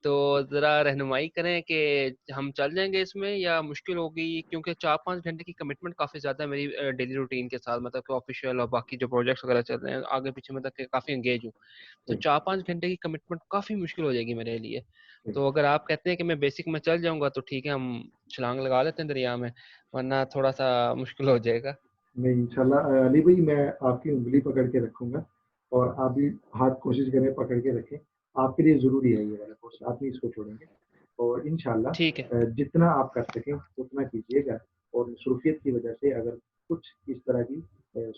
تو ذرا رہنمائی کریں کہ ہم چل جائیں گے اس میں یا مشکل ہوگی، کیونکہ 4-5 گھنٹے کی کمٹمنٹ کافی زیادہ ہے میری ڈیلی روٹین کے ساتھ، مطلب کہ آفیشیل اور باقی جو پروجیکٹس وغیرہ چل رہے ہیں آگے پیچھے، مطلب کہ کافی انگیج ہوں، تو 4-5 گھنٹے کی کمٹمنٹ کافی مشکل ہو جائے گی میرے لیے. تو اگر آپ کہتے ہیں کہ میں بیسک میں چل جاؤں گا تو ٹھیک ہے، ہم چھلانگ لگا لیتے ہیں دریا میں، ورنہ تھوڑا سا مشکل ہو جائے گا. نہیں انشاءاللہ علی بھائی میں آپ کی انگلی پکڑ کے رکھوں گا اور آپ بھی ہاتھ کوشش کریں پکڑ کے رکھیں. آپ کے لیے ضروری ہے یہ والا کورس، آپ نہیں اس کو چھوڑیں گے اور انشاءاللہ جتنا آپ کر سکیں اتنا کیجیے گا. اور مصروفیت کی وجہ سے اگر کچھ اس طرح کی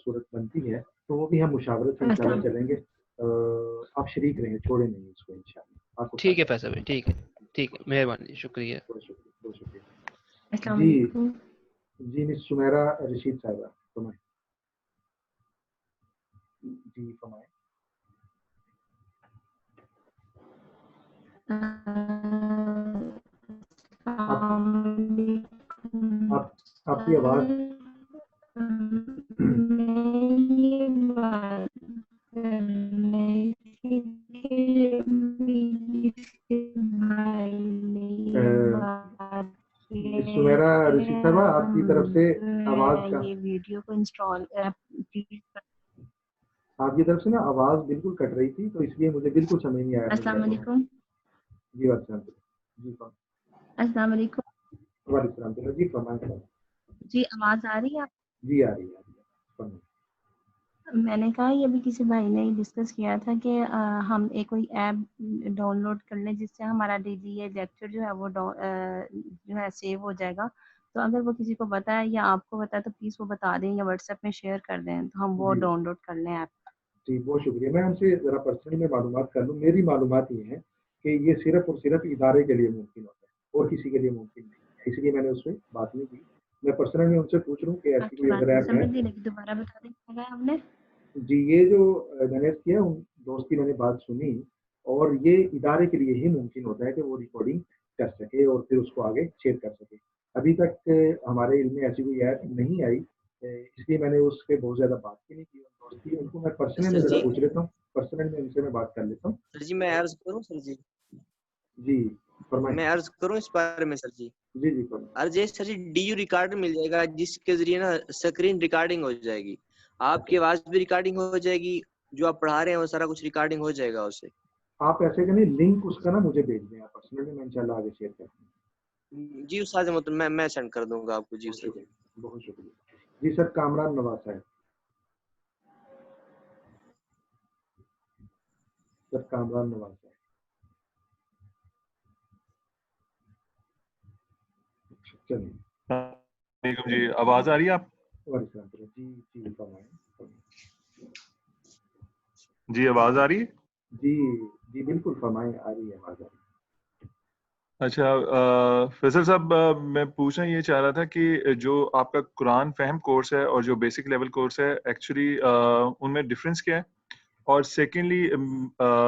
صورت بنتی ہے تو وہ بھی ہم مشاورت سے انشاءاللہ چلیں گے. آپ شریک رہیں، چھوڑیں نہیں اس کو انشاءاللہ. ٹھیک ہے فیصل بھائی، ٹھیک ہے، ٹھیک ہے، مہربانی، شکریہ. بہت شکریہ، بہت شکریہ. السلام جی علیکم. جی مس سمیرہ رشید صاحبہ فرمائیں. جی فرمائیں. آپ کی آواز سمیرہ رشید صاحبہ آپ کی طرف سے آواز کا یہ ویڈیو کو انسٹال آپ کی طرف سے نا آواز بالکل کٹ رہی تھی، تو اس لیے مجھے بالکل سمجھ نہیں آیا. السلام علیکم. جی وعلیکم جی السلام علیکم. وعلیکم السلام. جی فرمائیں. جی آواز آ رہی ہے آپ؟ جی آ رہی ہے. میں نے کہا یہ بھی کسی بھائی نے ڈسکس کیا تھا کہ ہم ایک کوئی ایپ ڈاؤن لوڈ کر لیں جس سے ہمارا ڈیلی یہ لیکچر جو ہے وہ جو ہے سیو ہو جائے گا. تو اگر وہ کسی کو پتا ہے یا آپ کو پتا ہے تو پلیز وہ بتا دیں یا واٹس ایپ میں شیئر کر دیں تو ہم وہ ڈاؤن لوڈ کر لیں ایپ. جی بہت شکریہ. میں ہم سے ذرا پرسنلی میں معلومات کر لوں. میری معلومات یہ ہیں کہ یہ صرف اور صرف ادارے کے لیے ممکن ہوتا ہے اور کسی کے لیے ممکن نہیں ہے، اس لیے میں نے اس میں بات نہیں کی. میں پرسنلی ان سے پوچھ لوں کہ ایسی کوئی اگر ایپ ہے. دوبارہ بتا دیں آپ نے. جی یہ جو میں نے کیا ان دوست کی میں نے بات سنی، اور یہ ادارے کے لیے ہی ممکن ہوتا ہے کہ وہ ریکارڈنگ کر سکے اور پھر اس کو آگے شیئر کر سکے. ابھی تک ہمارے علم میں ایسی کوئی ایپ نہیں آئی، اس لیے میں نے اس پہ بہت زیادہ بات کی نہیں کی. دوست کی ان کو میں پرسنلی ذرا پوچھ لیتا ہوں، پرسنلی میں ان سے میں بات کر لیتا ہوں. سر جی میں عرض کروں سر جی. جی فرمائیں. میں عرض کروں اس بارے میں سر جی. جی جی فرمائیں. عرض یہ سر جی ڈی یو ریکارڈر مل جائے گا جس کے ذریعے نا اسکرین ریکارڈنگ ہو جائے گی، آپ کی آواز بھی ریکارڈنگ ہو جائے گی، جو آپ پڑھا رہے ہیں وہ سارا کچھ ریکارڈنگ ہو جائے گا اس سے. آپ ایسے کریں لنک اس کا نا مجھے بھیج دیں آپ پرسنلی، میں انشاءاللہ آگے شیئر کر دوں. جی استاد محترم میں سینڈ کر دوں گا آپ کو. جی استاد بہت شکریہ. جی سر کامران نواز صاحب. سر کامران نواز صاحب. وعلیکم جی، آواز آ رہی ہے آپ؟ جی جی فرمائیں. جی آواز آ رہی ہے؟ جی جی بالکل فرمائیں، آ رہی ہے آواز. اچھا فیصل صاحب، میں پوچھنا یہ چاہ رہا تھا کہ جو آپ کا قرآن فہم کورس ہے اور جو بیسک لیول کورس ہے، ایکچولی ان میں ڈفرینس کیا ہے؟ اور سیکنڈلی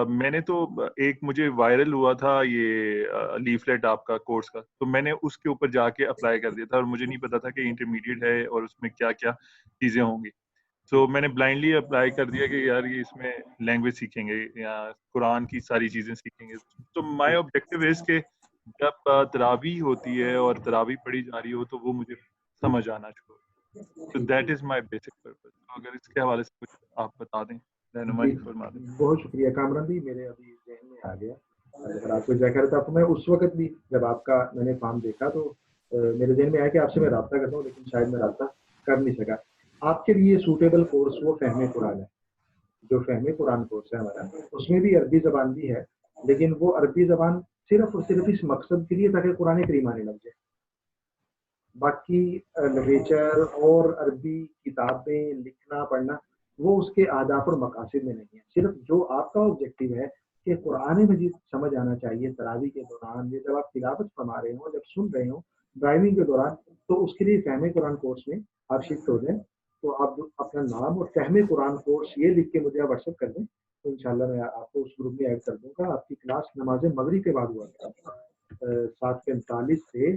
میں نے تو ایک مجھے وائرل ہوا تھا یہ لیفلیٹ آپ کا کورس کا، تو میں نے اس کے اوپر جا کے اپلائی کر دیا تھا اور مجھے نہیں پتا تھا کہ انٹرمیڈیٹ ہے اور اس میں کیا کیا چیزیں ہوں گی. تو میں نے بلائنڈلی اپلائی کر دیا کہ یار یہ اس میں لینگویج سیکھیں گے یا قرآن کی ساری چیزیں سیکھیں گے. تو مائی آبجیکٹیو از کہ جب تراویح ہوتی ہے اور تراویح پڑھی جا رہی ہو تو وہ مجھے سمجھ آنا چاہیے. تو that is my basic purpose. اگر اس کے حوالے سے کچھ آپ بتا دیں، رہنمائی فرما دیں. بہت شکریہ کامران بھی، میرے ابھی ذہن میں آ گیا. اگر آپ کو ذکر تھا تو میں اس وقت بھی جب آپ کا میں نے فارم دیکھا تو میرے ذہن میں آیا کہ آپ سے میں رابطہ کرتا ہوں، لیکن شاید میں رابطہ کر نہیں سکا. آپ کے لیے سوٹیبل کورس وہ فہم قرآن ہے. جو فہم قرآن کورس ہے ہمارا، اس میں بھی عربی زبان بھی ہے، لیکن وہ عربی زبان صرف اور صرف اس مقصد کے لیے تاکہ قرآن کریم آنے لگ جائے. باقی لٹریچر اور عربی کتابیں لکھنا پڑھنا وہ اس کے اہداف اور مقاصد میں نہیں ہے. صرف جو آپ کا آبجیکٹیو ہے کہ قرآن مجید سمجھ آنا چاہیے تراویح کے دوران، یہ جب آپ تلاوت فرما رہے ہوں، جب سن رہے ہوں ڈرائیونگ کے دوران، تو اس کے لیے فہم قرآن کورس میں آپ شفٹ ہو جائیں. تو آپ اپنا نام اور فہم قرآن کورس یہ لکھ کے مجھے آپ واٹس ایپ کر دیں تو انشاءاللہ میں آپ کو اس گروپ میں ایڈ کر دوں گا. آپ کی کلاس نماز مغرب کے بعد ہوا 7:45 سے